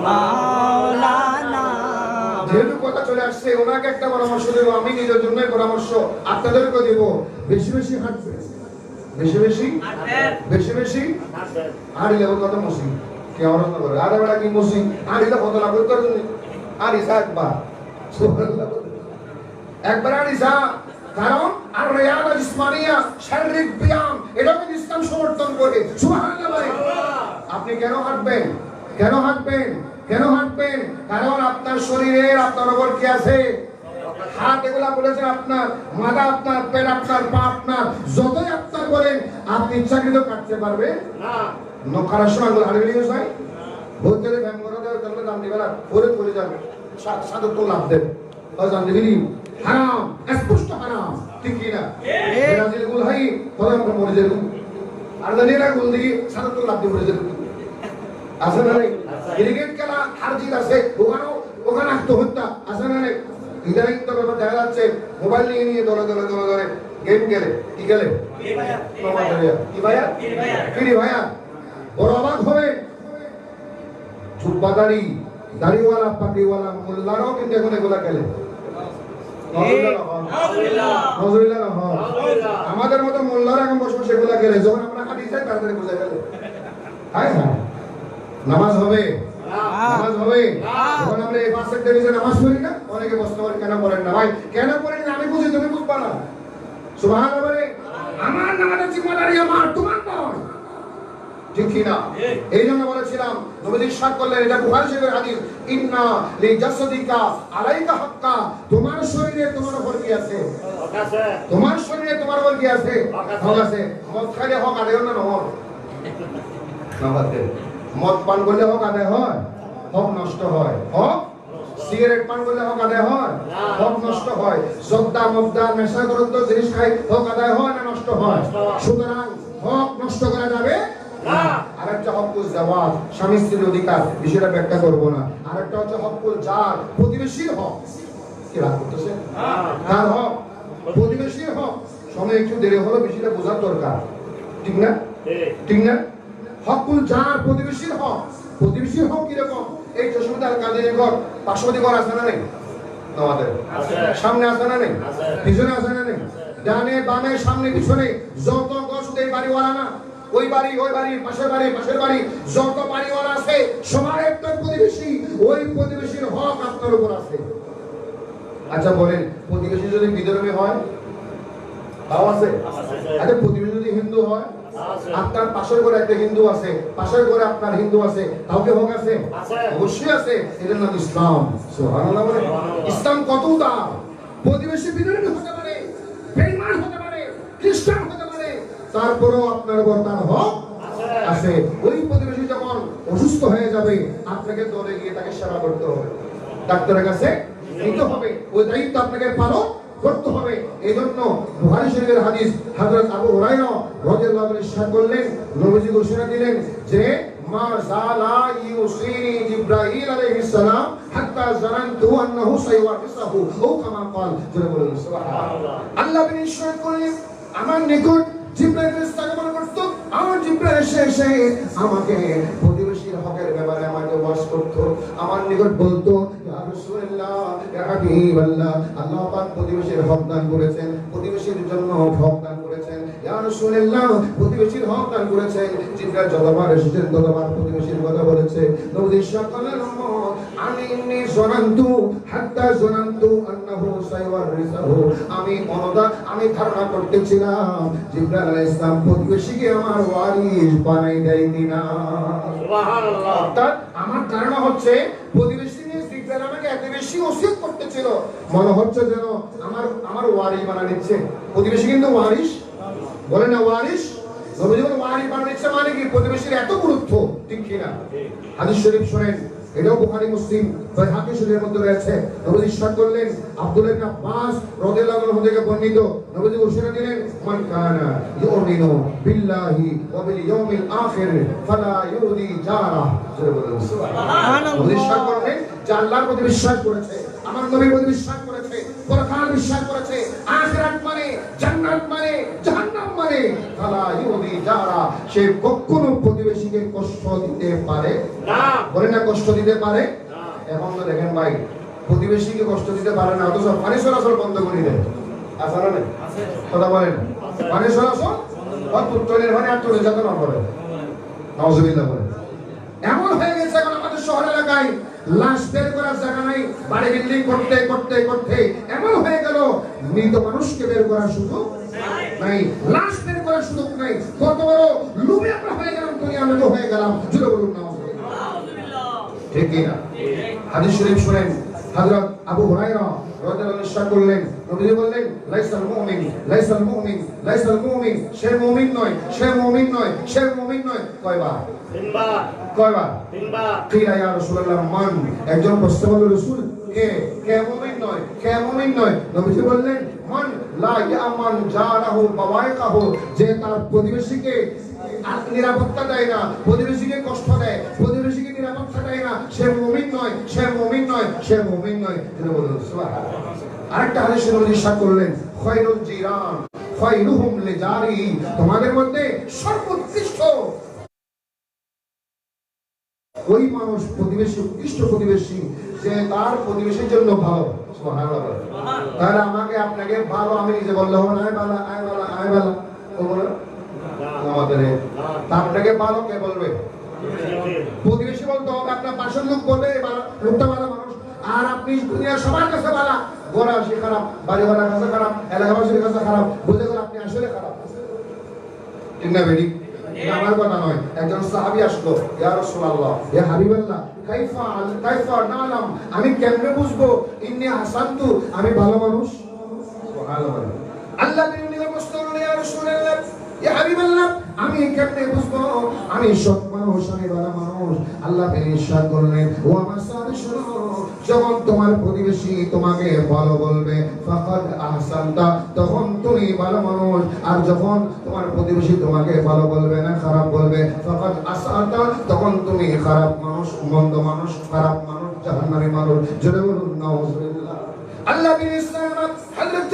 মাওলানা। যেহেতু কথা চলে আসছে, ওনাকে একটা পরামর্শ দেব, আমি নিজের জন্যই পরামর্শ আপনাদেরকে দেব। বেশি বেশি হাঁটবেন, বেশি বেশি বেশি বেশি আড়ি লেবু কত মসি কে অরস না করে। আরে বেটা কি মসি আড়িটা কত লাভ করতে পারছেন? আড়িসা একবার আড়িসা। কারণ আর রিয়াদা ইসমানিয়া শারীরিক ব্যায়াম, এটাকে ইসলাম সমর্থন করে। সুবহানাল্লাহ বলেন। আপনি কেন হাঁটবেন? কেন হাঁটবেন? কেন হাঁটবেন? কারণ আপনার শরীরের আপনার উপর কি আছে? হাত এগুলা বলেছেন আপনার, মাথা আপনার, পেট আপনার, পা আপনার। যতই আপনার বলেন, আপনি ইচ্ছাকৃত কাটতে পারবেন না। নকারার সময় এগুলো হাড়ি বেরিয়ে যায়। ভোট দিলে ব্যায়াম করা দেয়, তাহলে দাম দিবে না, ভোরে করে যাবে, সাধক তো লাভ দেবে। জান দিবি হারাম, স্পষ্ট হারাম, ঠিক কি না? ব্রাজিল গুল হাই তবে আমরা মরে যাবো। আর জানিনা গুল দিকে সাধক তো লাভ দিয়ে মরে যাবে। আছে না নাই? ক্রিকেট খেলা হার জিত আছে, ওখানে আত্মহত্যা আছে না নাই? ইদানিং তো ব্যাপার দেখা যাচ্ছে, মোবাইল নিয়ে নিয়ে দলে দলে দলে দলে গেম খেলে। কি খেলে? কি ভাইয়া? ফ্রি ভাইয়া। বড় অবাক হবে, চুপবাদারি, দাড়িওয়ালা, পাটিওয়ালা, মোল্লারাও কিন্তু এখন এগুলা খেলে। আমাদের মতো মোল্লারা এখন বসে বসে এগুলা খেলে। যখন আমরা হাঁটি যাই তাড়াতাড়ি বুঝে গেলে। হ্যাঁ হ্যাঁ, নামাজ হবে, নামাজ হবে। যখন আমরা এই পাঁচ সেক্টরে যে নামাজ পড়ি না, অনেকে প্রশ্ন করেন কেন পড়েন না? ভাই কেন পড়েন না আমি বুঝি, তুমি বুঝবা না। সুবহানাল্লাহ বলে, আমার নামাজের জিম্মাদারি আমার, তোমার নয়। ঠিক কি না? এই জন্য বলেছিলাম নবীজি ইরশাদ করলেন, এটা বুখারী শরীফের হাদিস, ইন্না লিজাসদিকা আলাইকা হাক্কা, তোমার শরীরে তোমার উপর কি আছে? হক আছে। তোমার শরীরে তোমার উপর কি আছে? হক আছে। মদ খাইলে হক আদায় না নয়? মদ পান করলে হক আদায় হয়? হক নষ্ট হয়। হক সিগারেট পান করলে হক আদায় হয়? হক নষ্ট হয়। জর্দা মদ্দা নেশাগ্রস্ত জিনিস খাই হক আদায় হয় না নষ্ট হয়? সুতরাং হক নষ্ট করা যাবে না। আরেকটা হকুল জাওয়াজ, স্বামী স্ত্রীর অধিকার, বিষয়টা ব্যাখ্যা করব না। আরেকটা হচ্ছে হকুল জার, প্রতিবেশীর হক। কি রাগ করতেছে? কার হক? প্রতিবেশীর হক। সময় একটু দেরি হলো, বিষয়টা বোঝার দরকার, ঠিক না? ঠিক না? হকুল জার, প্রতিবেশীর হক। প্রতিবেশীর হক কিরকম? এই জসিমুদ্দার কাদের ঘর, পার্শ্ববর্তী ঘর আছে না নেই? আমাদের সামনে আছে না নেই? পিছনে আছে না নেই? ডানে বামে সামনে পিছনে যত ঘর, শুধু এই বাড়িওয়ালা না, ওই বাড়ি ওই বাড়ি পাশের বাড়ি পাশের বাড়ি, যত বাড়িওয়ালা আছে সবাই একটা প্রতিবেশী। ওই প্রতিবেশীর হক আপনার উপর আছে। আচ্ছা বলেন, প্রতিবেশী যদি বিধর্মী হয় তাও আছে? আচ্ছা প্রতিবেশী যদি হিন্দু হয়, আপনার পাশের ঘরে একটা হিন্দু আছে, পাশের ঘরে আপনার হিন্দু আছে, তাও কি হক আছে? অবশ্যই আছে। এটার নাম ইসলাম। সুবহানাল্লাহ বলেন। ইসলাম কত দাম! প্রতিবেশী বিধর্মী হতে পারে, বেঈমান হতে পারে, খ্রিস্টান হতে পারে, তারপরেও আপনার উপর তার হক আছে। ওই প্রতিবেশী যখন অসুস্থ হয়ে যাবে, আপনাকে দৌড়ে গিয়ে তাকে সেবা করতে হবে, ডাক্তারের কাছে নিতে হবে, ওই দায়িত্ব আপনাকে পালন করতে হবে। এই জন্য বুখারী শরীফের হাদিস, হযরত আবু হুরায়রা রাদিয়াল্লাহু আনহু ইরশাদ করলেন, নবীজি ঘোষণা দিলেন যে মা যালা ইউসিনি জিবরাইল আলাইহিস সালাম হাত্তা জানানতু আন্নাহু সাইওয়ারিসাহু ও কামা ক্বাল। জোরে বলুন সুবহানাল্লাহ। আল্লাহ বিন ইরশাদ করলেন, আমার নিকট জিবরাইল ফেরেশতা আগমন করত, আমার জিবরাইল এসে আমাকে প্রতিবেশীর হকের ব্যাপারে আমাকে ওয়াজ করত। আমার নিকট বলতো, ইয়া রাসূলুল্লাহ, ইয়া হাবিবাল্লাহ, আল্লাহ পাক প্রতিবেশীর হক দান করেছেন, প্রতিবেশীর জন্য হক দান করেছেন। ইয়া রাসূলুল্লাহ, প্রতিবেশীর হক দান করেছেন। জিবরাইল যতবার এসেছেন ততবার প্রতিবেশীর কথা বলেছে। নবী সকলের আনিনি জনান্তু হাত্তা জনান্তু আন্নাহু সাইওয়ারিসাহু, আমি ধারণা করতেছিলাম জিবরাইল আলাইহিস সালাম প্রতিবেশীকে আমার ওয়ারিস বানাই দেয় কিনা। সুবহানাল্লাহ। অর্থাৎ আমার ধারণা হচ্ছে প্রতিবেশী নিয়ে জিবরাইল আমাকে এত বেশি ওসিয়ত করতেছিল, মনে হচ্ছে যেন আমার ওয়ারিস বানাই দিচ্ছে। প্রতিবেশী কিন্তু ওয়ারিস, বলে না ওয়ারিস। নবী যখন ওয়ারিস বানাই দিচ্ছে মানে কি? প্রতিবেশীর এত গুরুত্ব, ঠিক কি না? হাদিস শরীফ শুনেন, এটাও বুখারী মুসলিম বাইহাকী শরীফের মধ্যে রয়েছে। নবী ইরশাদ করলেন, আব্দুল্লাহ ইবনে আব্বাস রাদিয়াল্লাহু আনহু থেকে বর্ণিত, নবীজি ঘোষণা দিলেন, মান কানা ইউমিনু বিল্লাহি ওয়া বিল ইয়াউমিল আখির ফালা ইউদি জারা। সুবহানাল্লাহ। নবী ইরশাদ করলেন, যে আল্লাহর প্রতি বিশ্বাস করেছে, আমার নবীর প্রতি বিশ্বাস করেছে, পরকাল বিশ্বাস করেছে, আখিরাত মানে জান্নাত মানে জাহান্নাম মানে ফালা ইউদি জারা, সে কখনো প্রতিবেশীকে কষ্ট দিতে পারে না। বলে না কষ্ট দিতে পারে না। এখন তো দেখেন ভাই, প্রতিবেশীকে কষ্ট দিতে পারে না, অথচ পানি চলাচল বন্ধ করে দেয়। আছে না? কথা বলেন, পানি চলাচল তৈরির মানে আর চলে যেতে না করে। নাউজুবিল্লাহ বলেন। এমন হয়ে গেছে এখন আমাদের শহর এলাকায় লাশ বের করার জায়গা নাই, বাড়ি বিল্ডিং করতে করতে করতে এমন হয়ে গেল মৃত মানুষকে বের করার সুযোগ নাই, লাশ বের করার সুযোগ নাই। কত বড় লোভে আমরা হয়ে গেলাম, দুনিয়াতে তো হয়ে গেলাম। জোরে বলুন নাউজুবিল্লাহ। ঠিক কি না? হাদিস শরীফ শুনেন, হযরত আবু হুরায়রা রাদিয়াল্লাহু আনহু ইরশাদ করলেন, নবী বললেন, লাইসাল মুমিন লাইসাল মুমিন লাইসাল মুমিন, সে মুমিন নয়, সে মুমিন নয়, সে মুমিন নয়। কয়বার? তিনবার। কয়বার? তিনবার। কিয়া ইয়া রাসূলুল্লাহ মান, একজন প্রশ্ন করল, রাসূল কে কে মুমিন নয়, কে মুমিন নয়? নবীজি বললেন, মান লা ইয়ামান জারাহু বাওয়াইকাহু, যে তার প্রতিবেশীকে নিরাপত্তা দেয় না, প্রতিবেশীকে কষ্ট দেয়, প্রতিবেশীকে নিরাপত্তা দেয় না, সে মুমিন নয়, সে মুমিন নয়, সে মুমিন নয়। তিনি বললেন সুবহানাল্লাহ। আরেকটা হাদিসে নবী ইরশাদ করলেন, খায়রুল জিরান খায়রুহুম লিজারি, তোমাদের মধ্যে সর্বোৎকৃষ্ট ওই মানুষ, প্রতিবেশী, উৎকৃষ্ট প্রতিবেশী যে তার প্রতিবেশীর জন্য ভালো। সুবহানাল্লাহ। তাহলে আমাকে আপনাকে ভালো আমি নিজে বললে হবে না, আয় বালা আয় বালা আয় বালা, বলবো না আমাদের? আপনাকে ভালো কে বলবে? প্রতিবেশী বলতে হবে, আপনার পাশের লোক বলবে লোকটা ভালো মানুষ, আর আপনি দুনিয়া সবার কাছে ভালো, গোড়া সে খারাপ, বাড়িওয়ালার কাছে খারাপ, এলাকাবাসীর কাছে খারাপ, বুঝে গেল আপনি আসলে খারাপ। ঠিক না বেডি? আমার কথা নয়। একজন সাহাবী আসলো, ইয়া রাসূলুল্লাহ, ইয়া হাবিবাল্লাহ, কাইফা নালাম, আমি কেমনে বুঝবো ইন্নী হাসানতু, আমি ভালো মানুষ? সুবহানাল্লাহ। আল্লাহ নবী প্রশ্ন করলেন, ইয়া রাসূলুল্লাহ, ইয়া হাবিবাল্লাহ, আমি কেমনে বুঝবো আমি সৎ মানুষ, আমি ভালো মানুষ? আল্লাহ ইরশাদ করলেন, ও আমার সাহাবী শোনো, যখন তোমার প্রতিবেশী তোমাকে ভালো বলবে ফাকাদ আহসানতা, তখন তুমি ভালো মানুষ। আর যখন তোমার প্রতিবেশী তোমাকে ভালো বলবে না, খারাপ বলবে, ফাকাদ আসাতা, তখন তুমি খারাপ মানুষ, মন্দ মানুষ, খারাপ মানুষ, জাহান্নামী মানুষ। জোরে বলুন নাউজুবিল্লাহ। আল্লাহ ইরশাদ হযরত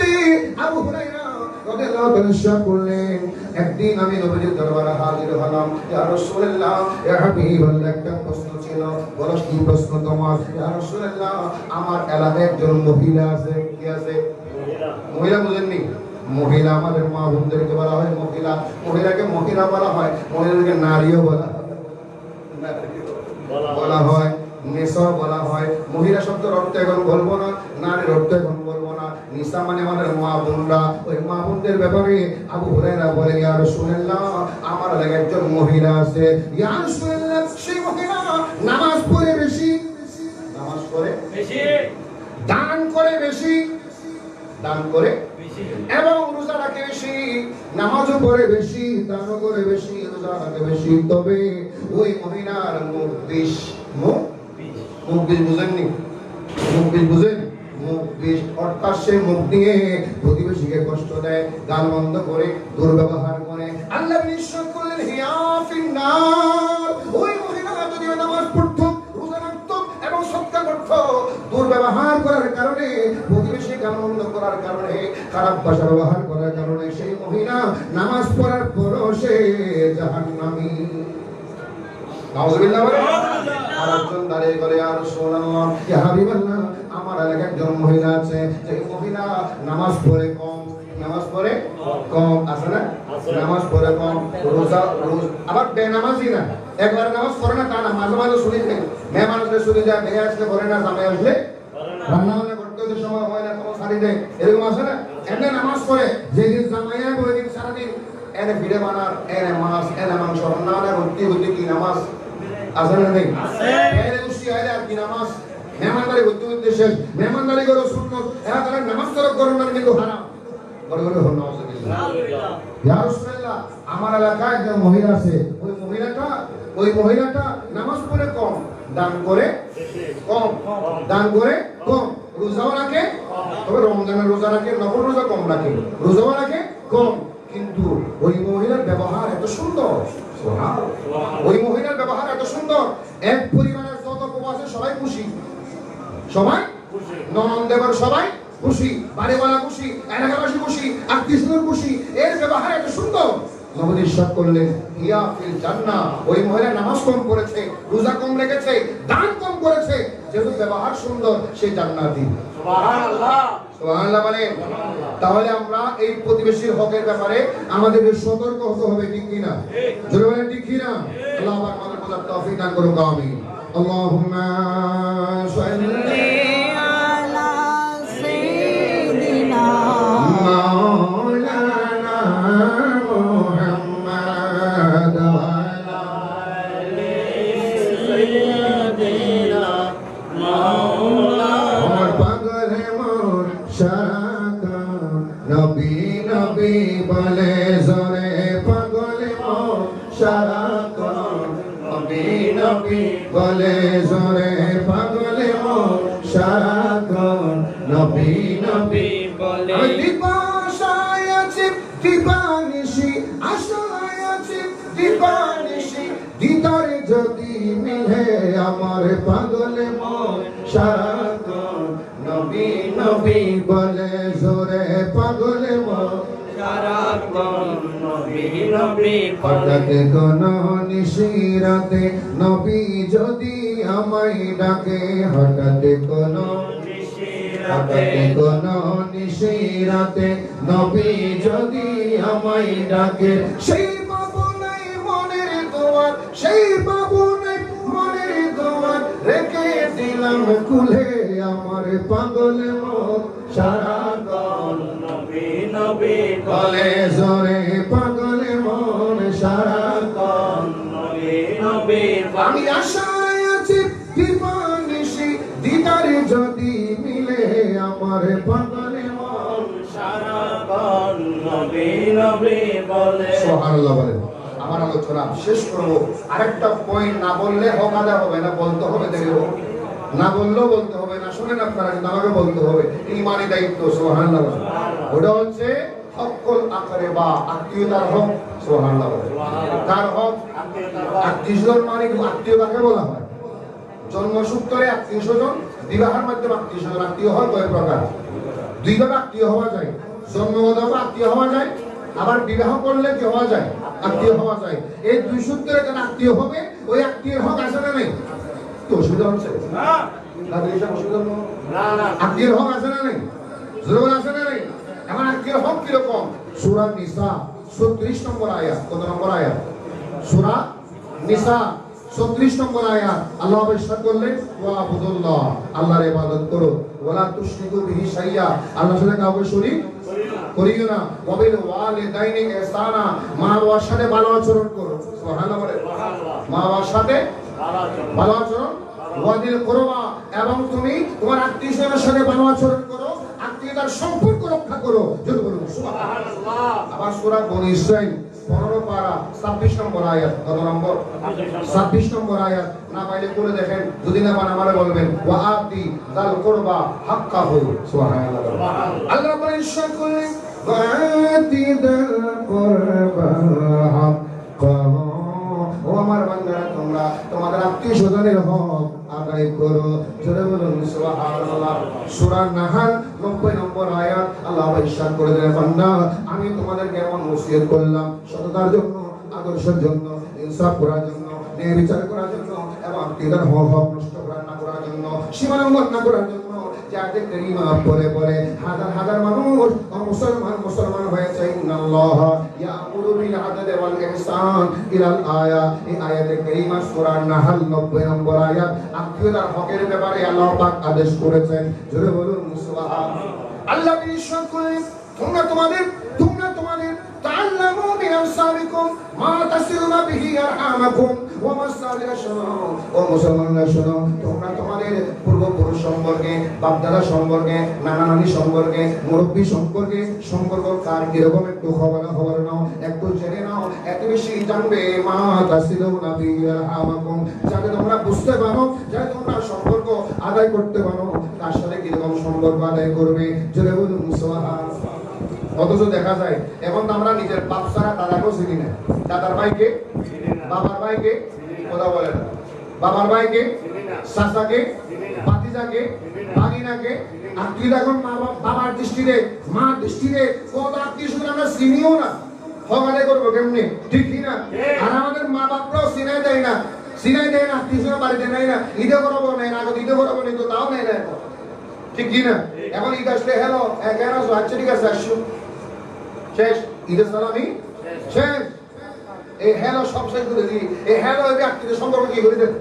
আবু হুরায়রা রাদিয়াল্লাহু তাআলা বললেন, একদিন আমি নবীর দরবারে হাজির হলাম, ইয়া রাসূলুল্লাহ, ইয়া হাবিবাল্লাহ, একটা প্রশ্ন ছিল। বলো কি প্রশ্ন তোমার? ইয়া রাসূলুল্লাহ, আমার এলাকায় একজন মহিলা আছে। কি আছে? মহিলা বুঝেননি? মহিলা আমাদের মা বোনদেরকে বলা হয় মহিলা, মহিলাকে মহিলা বলা হয়, মহিলাকে নারীও বলা হয়, নিসা বলা হয়। মহিলা শব্দের অর্থ এখন বলবো না, নারীর অর্থ এখন বলবো না। নিসা মানে আমাদের মা বোনরা। ওই মা বোনদের ব্যাপারে আবু হুরায়রা বলেন, ইয়া রাসূলুল্লাহ, আমার এলাকায় একজন মহিলা আছে। ইয়া রাসূলুল্লাহ, সেই মহিলা নামাজ পড়ে বেশি, নামাজ পড়ে বেশি, দান করে বেশি, দান করে বেশি, এবং রোজা রাখে বেশি। নামাজও পড়ে বেশি, দানও করে বেশি, রোজা রাখে বেশি। তবে ওই মহিলার মুখ বিষ, মুখ বিষ বুঝেননি? মুখ বিষ বুঝেন? মুখ বিষ অর্থাৎ সে মুখ দিয়ে প্রতিবেশীকে কষ্ট দেয়, গাল বন্ধ করে, দুর্ব্যবহার করে। আল্লাহ নিশ্চয় করলেন, হিয়া ফিন্নার, ওই মহিলা যদি নামাজ পড়তো, রোজা রাখতো এবং সদকা করতো, দুর্ব্যবহার করার কারণে, প্রতিবেশী গাল বন্ধ করার কারণে, খারাপ ভাষা ব্যবহার করার কারণে সেই মহিলা নামাজ পড়ার পরও সে জাহান্নামী। নাউজুবিল্লাহ। আরেকজন দাঁড়িয়ে বলে, ইয়া রাসূলুল্লাহ, ইয়া হাবিবাল্লাহ, আমার এলাকায় একজন মহিলা আছে, যে মহিলা নামাজ পড়ে কম, নামাজ পড়ে কম, আছে না? নামাজ পড়ে কম, রোজা আবার বেনামাজি না, একবার নামাজ পড়ে না তা না, মাঝে মাঝে শুনি যায়, মেহমান আসলে শুনি যায়, মেয়ে আসলে পড়ে না, জামাই আসলে রান্না বান্না করতে যে সময় হয় না তখন সারি দেয়, এরকম আছে না? এমনি নামাজ পড়ে, যেদিন জামাই হয় ওই দিন সারাদিন এনে ভিড়ে বানার, এনে মাছ, এনে মাংস রান্না বান্না করতে করতে কি নামাজ আছে না? নেই। এনে খুশি আইলে আর কি নামাজ? মেহমানদারি করতে করতে শেষ। মেহমানদারি করো সুন্নত, এরা তারা নামাজ তরক করো না, কিন্তু হারাম। বড় বড় হল নাউজুবিল্লাহ। ইয়া রাসূলুল্লাহ, আমার এলাকায় যে মহিলা আছে, ওই মহিলাটা নামাজ পড়ে কম, দান করে কম, দান করে কম, রোজাও রাখে, তবে রমজানের রোজা রাখে, নফল রোজা কম রাখে, রোজাও রাখে কম। কিন্তু ওই মহিলার ব্যবহার এত সুন্দর, ওই মহিলার ব্যবহার এত সুন্দর, এক পরিবারের যত লোক আছে সবাই খুশি, সবাই ননদ দেবর সবাই খুশি, বাড়িওয়ালা খুশি, এলাকাবাসী খুশি, আত্মীয়স্বজন খুশি, এর ব্যবহার এত সুন্দর। নবী ইরশাদ করলেন, হিয়া ফিল জান্নাহ, ওই মহিলা নামাজ কম করেছে, রোজা কম রেখেছে, দান কম করেছে, যেহেতু ব্যবহার সুন্দর, সে জান্নাতি। সুবহানাল্লাহ, সুবহানাল্লাহ বলেন। তাহলে আমরা এই প্রতিবেশীর হকের ব্যাপারে আমাদেরকে সতর্ক হতে হবে, ঠিক কি না? জোরে বলেন ঠিক কি না? আল্লাহ পাক আমাদের বোঝার তৌফিক দান করুন, আমিন। আল্লাহুম্মা সাল্লি আলা সাইয়্যিদিনা মাওলানা মুহাম্মাদ ওয়া আলা আলি সাইয়্যিদিনা মাওলানা। আমার পাগল মোর সারা নবী নবী বলে জোরে, পাগল মোর সারা নবী নবী বলে জোরে, পাগল মোর সারা নবী নবী বলে। আমি দিবাশায় আছি, দিবানিশি আশায় আছি, দিবানিশি দিদারে যদি মিলে আমার, পাগল মোর সারা নবী নবী বলে জোরে, পাগল মোর সারা নবী নবী। হঠাৎ কোন নিশিরাতে নবী যদি আমায় ডাকে, হঠাৎ কোন নিশিরাতে নবী যদি আমায় ডাকে, সেই বাবু নাই মনের দোয়ার, সেই বাবু নাই মনের দোয়ার, রেখে দিলাম কুলে আমার, পাগল মোর সারা নবী নবী বলে জোরে, পাগল মোর সারা যদি মিলে আমার পাগলে মন সারাক্ষণ নবী নবী বলে। সুবহানাল্লাহ বলেন। আমার আলোচনা শেষ করব। আরেকটা পয়েন্ট না বললে হক আদা হবে না, বলতে হবে। দেখো না বললেও বলতে হবে, না শুনেন আপনারা কিন্তু আমাকে বলতে হবে, ইমানি দায়িত্ব। সুবহানাল্লাহ বলেন। ওটা হচ্ছে হকুল আকরাবা, আত্মীয়তার হক। সুবহানাল্লাহ বলেন। কার হক? আত্মীয়র মানে আত্মীয় কাকে বলা হয়? জন্মসূত্রে আত্মীয় স্বজন, বিবাহের মাধ্যমে আত্মীয় স্বজন। আত্মীয় হয় কয় প্রকার? দুইভাবে আত্মীয় হওয়া যায়। জন্মগতভাবে আত্মীয় হওয়া যায়, আবার বিবাহ করলে কি হওয়া যায়? আত্মীয় হওয়া যায়। এই দুই সূত্রে যারা আত্মীয় হবে, ওই আত্মীয়ের হক আছে না নেই? তো অসুবিধা হচ্ছে না? আত্মীয়ের হক আছে না নেই? জরুর আছে না নেই? এখন আত্মীয়ের হক কিরকম? সূরা নিসা 36 নম্বর আয়াত। কত নম্বর আয়াত? সূরা নিসা 36 নম্বর আয়াত। আল্লাহ ইরশাদ করলেন, ওয়া আবুদুল্লাহ, আল্লাহর ইবাদত করো, ওয়ালা তুশরিকু বিহি শাইয়্যা, আল্লাহর সাথে কাউকে শরীক করিও না, ওয়াবিল ওয়ালিদাইনি ইহসানা, মা বাবার সাথে ভালো আচরণ করো। সুবহানাল্লাহ বলে। মা বাবার সাথে ভালো আচরণ, ওয়াদিল কুরবা, এবং তুমি তোমার আত্মীয়স্বজনের সাথে ভালো আচরণ করো, আত্মীয়তার সম্পর্ক রক্ষা করো। যদি বলুন সুবহানাল্লাহ। আবার সূরা বনী ইসরাঈল 15 পারা 26 নম্বর আয়াত। কত নম্বর? 26 নম্বর আয়াত। না পাইলে করে দেখেন, যদি না পান আমারে বলবেন। ওয়া আতি যাল কুরবা হাক্কাহু। সুবহানাল্লাহ। আল্লাহ বলেন, ইরশাদ করলেন, ওয়া আতি যাল কুরবা হাক্কাহু, ও আমার বান্দারা, তোমরা তোমাদের আত্মীয় স্বজনের হক আদায় করো। জোরে বলুন সুবহানাল্লাহ। সূরা নাহাল 90 নম্বর আয়াত। আল্লাহ ইরশাদ করে দেন, বান্দা আমি তোমাদেরকে এমন ওসিয়ত করলাম, সততার জন্য, আদর্শের জন্য, ইনসাফ করার জন্য, ন্যায় বিচার করার জন্য, এবং আত্মীয়তার হক নষ্ট না করার জন্য, সীমা লঙ্ঘন না করার জন্য। যাতে কারিমা পরে পরে হাজার হাজার মানুষ মুসলমান হয়েছে। ইন্নাল্লাহ ইয়ামুরু বিল আদলি ওয়াল ইহসান ইলাল আয়া। এই আয়াতে কারিমা সূরা নাহাল 90 নম্বর আয়াত। আত্মীয়তার হকের ব্যাপারে আল্লাহ পাক আদেশ করেছেন। জোরে বলুন সুবহানাল্লাহ। আল্লাহ ইরশাদ করেন, তোমরা তোমাদের তাআল্লামু মিন আনসারিকুম মা তাসিলুনা বিহি আরহামাকুম ওয়া মাসালিহা শুনো। ও মুসলমানরা শোনো, তোমরা তোমাদের পূর্বপুরুষ সম্পর্কে, বাপদাদা সম্পর্কে, নানা নানি সম্পর্কে, মুরব্বী সম্পর্কে, সম্পর্ক কার কিরকম একটু খবর নাও, একটু জেনে নাও। এত বেশি জানবে, মা তাসিলুনা বিহি আরহামাকুম, যাতে তোমরা বুঝতে পারো, যাতে তোমরা সম্পর্ক আদায় করতে পারো, তার সাথে কিরকম সম্পর্ক আদায় করবে। জোরে বলুন সুবহানাল্লাহ। অথচ দেখা যায় এখন তো আমরা নিজের বাপ ছাড়া দাদাকেও চিনি না। দাদার ভাইকে, বাবার ভাইকে, কথা বলে না, বাবার ভাইকে, চাচাকে, ভাতিজাকে, ভাগিনাকে, আত্মীয়। এখন বাবার দৃষ্টিতে, মার দৃষ্টিতে কত আত্মীয় স্বজন আমরা চিনিও না। হক আদায় করবো কেমনি? ঠিক না? আর আমাদের মা বাপরাও চিনাই দেয় না, আত্মীয় স্বজন বাড়িতে নেয় না। ঈদে করাবো নেয় না, ঈদে করাবো নেই তো তাও নেয় না এখন। ঠিক কি না? এখন ঈদ আসলে হ্যালো কেন আসো? আচ্ছা ঠিক আছে, আসছো, শেষ। ঈদের সালামি শেষ। এই হ্যালো সব শেষ করে দিই। এই হ্যালো এই আত্মীয় সম্পর্ক কি করে দেন?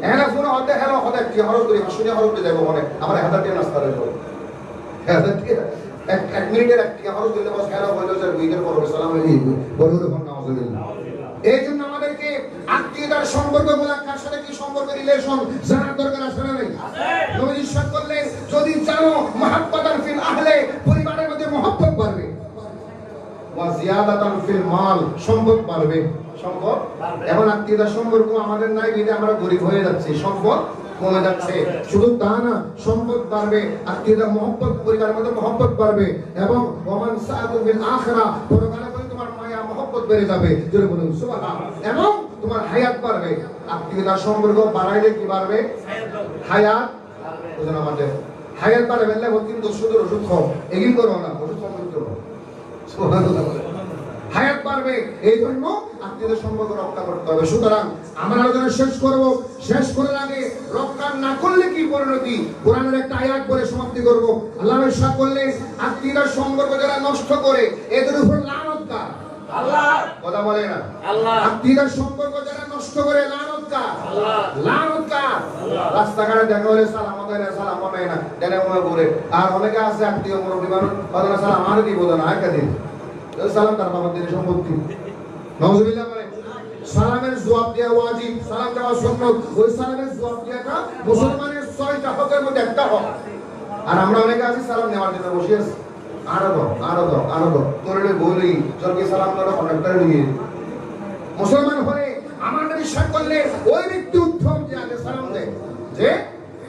হ্যালো ফোন হতে হ্যালো হতে কি হরফ করি, শুনে হরফ দিয়ে যাবো মনে আমার 1000 টাকা নাস্তা দেবো। 1000 টাকা এক মিনিটের এক টাকা হরফ দিলে বস হ্যালো বললো স্যার ঈদের পর সালাম আলাইকুম বলুন এখন নাউজুবিল্লাহ। এই জন্য আমাদেরকে আত্মীয়তার সম্পর্কগুলো কার সাথে কি সম্পর্ক, রিলেশন জানার দরকার আছে না নাই? নবী ইরশাদ করলেন, যদি জানো মুহাব্বাতান ফিল আহলে, পরিবারের মধ্যে মুহাব্বত বাড়বে, ওয়া জিয়াদাতান ফিল মাল, সম্পদ বাড়বে। সম্পদ এখন আত্মীয়তার সম্পর্ক আমাদের নাই, বিধে আমরা গরিব হয়ে যাচ্ছি, সম্পদ কমে যাচ্ছে। শুধু তা না, সম্পদ বাড়বে, আত্মীয়তা মুহাব্বত, পরিবারের মধ্যে মুহাব্বত বাড়বে, এবং ওমান সাআতু বিল আখিরা, পরকালে তোমার মায়া মুহাব্বত বেড়ে যাবে। জোরে বলুন সুবহানাল্লাহ। এবং তোমার হায়াত বাড়বে। আত্মীয়তার সম্পর্ক বাড়াইলে কি বাড়বে? হায়াত। বুঝুন আমাদের হায়াত বাড়বে। বললে কিন্তু শুধু ওষুধ খাও, এগিয়ে করো না, ওষুধ সম্পর্ক করো। সুবহানাল্লাহ। হায়াত বাড়বে, এই জন্য আত্মীয়দের সম্পর্ক রক্ষা করতে হবে। সুতরাং আমরা আলোচনা শেষ করব। শেষ করার আগে রক্ষা না করলে কি পরিণতি, কোরআনের একটা আয়াত বলে সমাপ্তি করব। আল্লাহ ইরশাদ করলেন, আত্মীয়তার সম্পর্ক যারা নষ্ট করে এদের উপর লানত কার? আল্লাহ। কথা বলে না আল্লাহ। আত্মীয়তার সম্পর্ক যারা নষ্ট করে লানত কার? আল্লাহ। লানত কার? রাস্তাঘাটে দেখা হলে সালাম দেয় না, সালাম দেয় না, দেনে মনে করে। আর অনেকে আছে আত্মীয় মুরব্বি মানুষ, বলে সালাম আমারে দিব না, আয়কা দিন সালাম, তার বাবার দিনের সম্পত্তি। নাউজুবিল্লাহ বলে। সালামের জবাব দেওয়া ওয়াজিব, সালাম দেওয়া সুন্নাত। ওই সালামের জবাব দেওয়াটা মুসলমানের 6টা হকের মধ্যে একটা হক। আর আমরা অনেকে আছি সালাম নেওয়ার জন্য বসে আছি, আরো দাও তোরে বলি চলকে সালাম দাও কন্ডাক্টর দিয়ে। মুসলমান হলে আমাদের বিশ্বাস করলে ওই ব্যক্তি উত্তম যে আগে সালাম দেয়, যে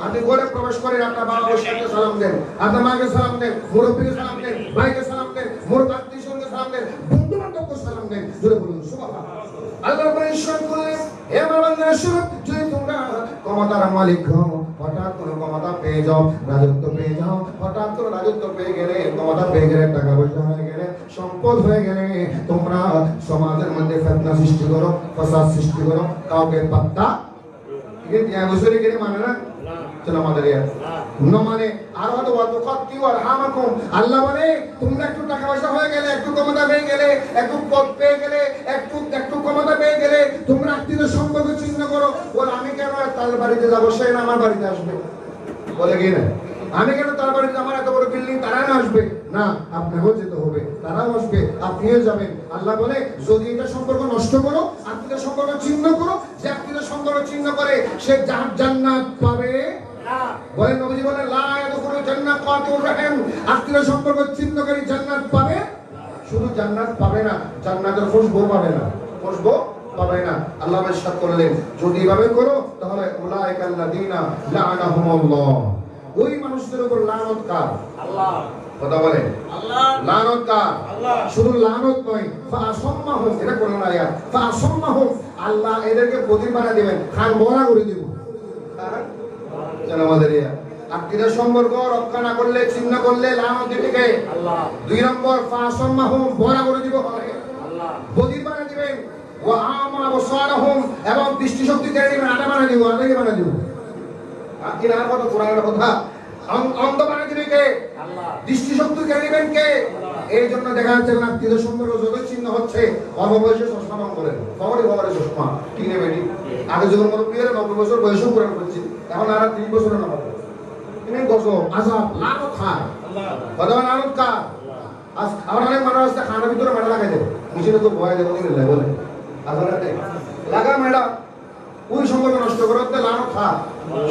আপনি ঘরে প্রবেশ করেন আপনার বাবা বসে সালাম দেন, আপনার মাকে সালাম দেন, মুরব্বীকে সালাম দেন, ভাইকে সালাম দেন, আত্মীয়স্বজনকে সালাম দেন, বন্ধু বান্ধবকে সালাম দেন। জোরে বলুন সুবহানাল্লাহ। আল্লাহ রাব্বুল ইজ্জত করলেন, হে আমার বান্দারা শুনো, যদি তোমরা ক্ষমতার মালিক হও, হঠাৎ কোনো ক্ষমতা পেয়ে যাও, রাজত্ব পেয়ে যাও, হঠাৎ কোনো রাজত্ব পেয়ে গেলে, ক্ষমতা পেয়ে গেলে, টাকা পয়সা হয়ে গেলে, সম্পদ হয়ে গেলে, তোমরা সমাজের মধ্যে ফিতনা সৃষ্টি করো, ফাসাদ সৃষ্টি করো, কাউকে পাত্তা বছরে গেলে মানে না চলো আমাদের মানে আর হয়তো আল্লাহ বলে তোমরা একটু টাকা পয়সা হয়ে গেলে, একটু ক্ষমতা পেয়ে গেলে, একটু পদ পেয়ে গেলে, একটু ক্ষমতা পেয়ে গেলে, তোমরা আত্মীয় সম্পর্ক চিহ্ন করো। বলে আমি কেন তার বাড়িতে যাবো, সে না আমার বাড়িতে আসবে, বলে কি না আমি কেন তার বাড়িতে, আমার এত বড় বিল্ডিং তারা না আসবে না, আপনাকেও যেতে হবে, তারাও আসবে, আপনিও যাবেন। আল্লাহ বলে যদি এটা সম্পর্ক নষ্ট করো, আত্মীয় সম্পর্ক চিহ্ন করো, যে আত্মীয় সম্পর্ক চিহ্ন করে সে জান্নাত পাবে না। বলে নবীজি বলে লা ইয়াদখুলুল জান্নাত কাতিউর রহিম, আত্মীয় সম্পর্ক চিহ্নকারী জান্নাত পাবে, শুধু জান্নাত পাবে না, জান্নাতের খুশবু পাবে না, খুশবু পাবে না। আল্লাহ ইরশাদ করলেন যদি এভাবে করো তাহলে উলাইকাল্লাযিনা লাআনাহুমুল্লাহ, ওই মানুষদের উপর লানত কার? আল্লাহ। কথা বলে আল্লাহ, লানত কার? আল্লাহ। শুধু লানত নয়, ফাআসাম্মাহুম, এটা কোরআন আয়াত, ফাআসাম্মাহুম, আল্লাহ এদেরকে বধির বানিয়ে দিবেন, খান বড়া করে দিব। জানো আমাদের আত্মীয় সম্পর্ক রক্ষা না করলে, চিহ্ন করলে লানত দিবে কে? আল্লাহ। 2 নম্বর ফাআসাম্মাহুম, বড়া করে দিব আল্লাহ, বধির বানিয়ে দিবেন। ওয়া আমা আবসারহুম, এবং দৃষ্টিশক্তি কেড়ে দিবেন, আটা বানিয়ে দিব, আটাকে বানিয়ে দিব। আকিরা কত কোরআনের কথা, অন্ধ বানিয়ে দিবে কে? আল্লাহ। দৃষ্টিশক্তি কেড়ে দিবেন কে? এই জন্য দেখা যাচ্ছে আত্মীয় সম্পর্ক যত চিহ্ন হচ্ছে, অল্প বয়সে চশমা নাম করেন, খবরে চশমা কিনে বেরি। আগে যখন কোনো প্রিয় 90 বছর বয়সেও কোরআন করছি, এখন আর 30 বছরের নাম হবে, তিনি গজব আযাব লানত খায় আল্লাহ, বদমান লানত কা আজ আমার অনেক মানুষ আছে খানার ভিতরে মেলা লাগাই দেবে, মিশনে তো ভয় দেবো কি বলে আজারাতে লাগা মেলা, ওই সম্পর্ক নষ্ট করতে লানত খা।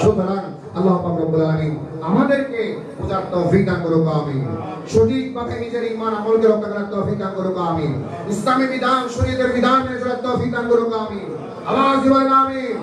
সুতরাং আল্লাহ পাক রব্বুল আলামিন আমাদেরকে বুঝার তৌফিক দান করুক, আমিন। সঠিকভাবে নিজের ঈমান আমলকে রক্ষা করার তৌফিক দান করুক, আমিন। ইসলামী বিধান, শরীয়তের বিধান মেনে চলার তৌফিক দান করুক, আমিন। আল্লাহ জীবন আমিন।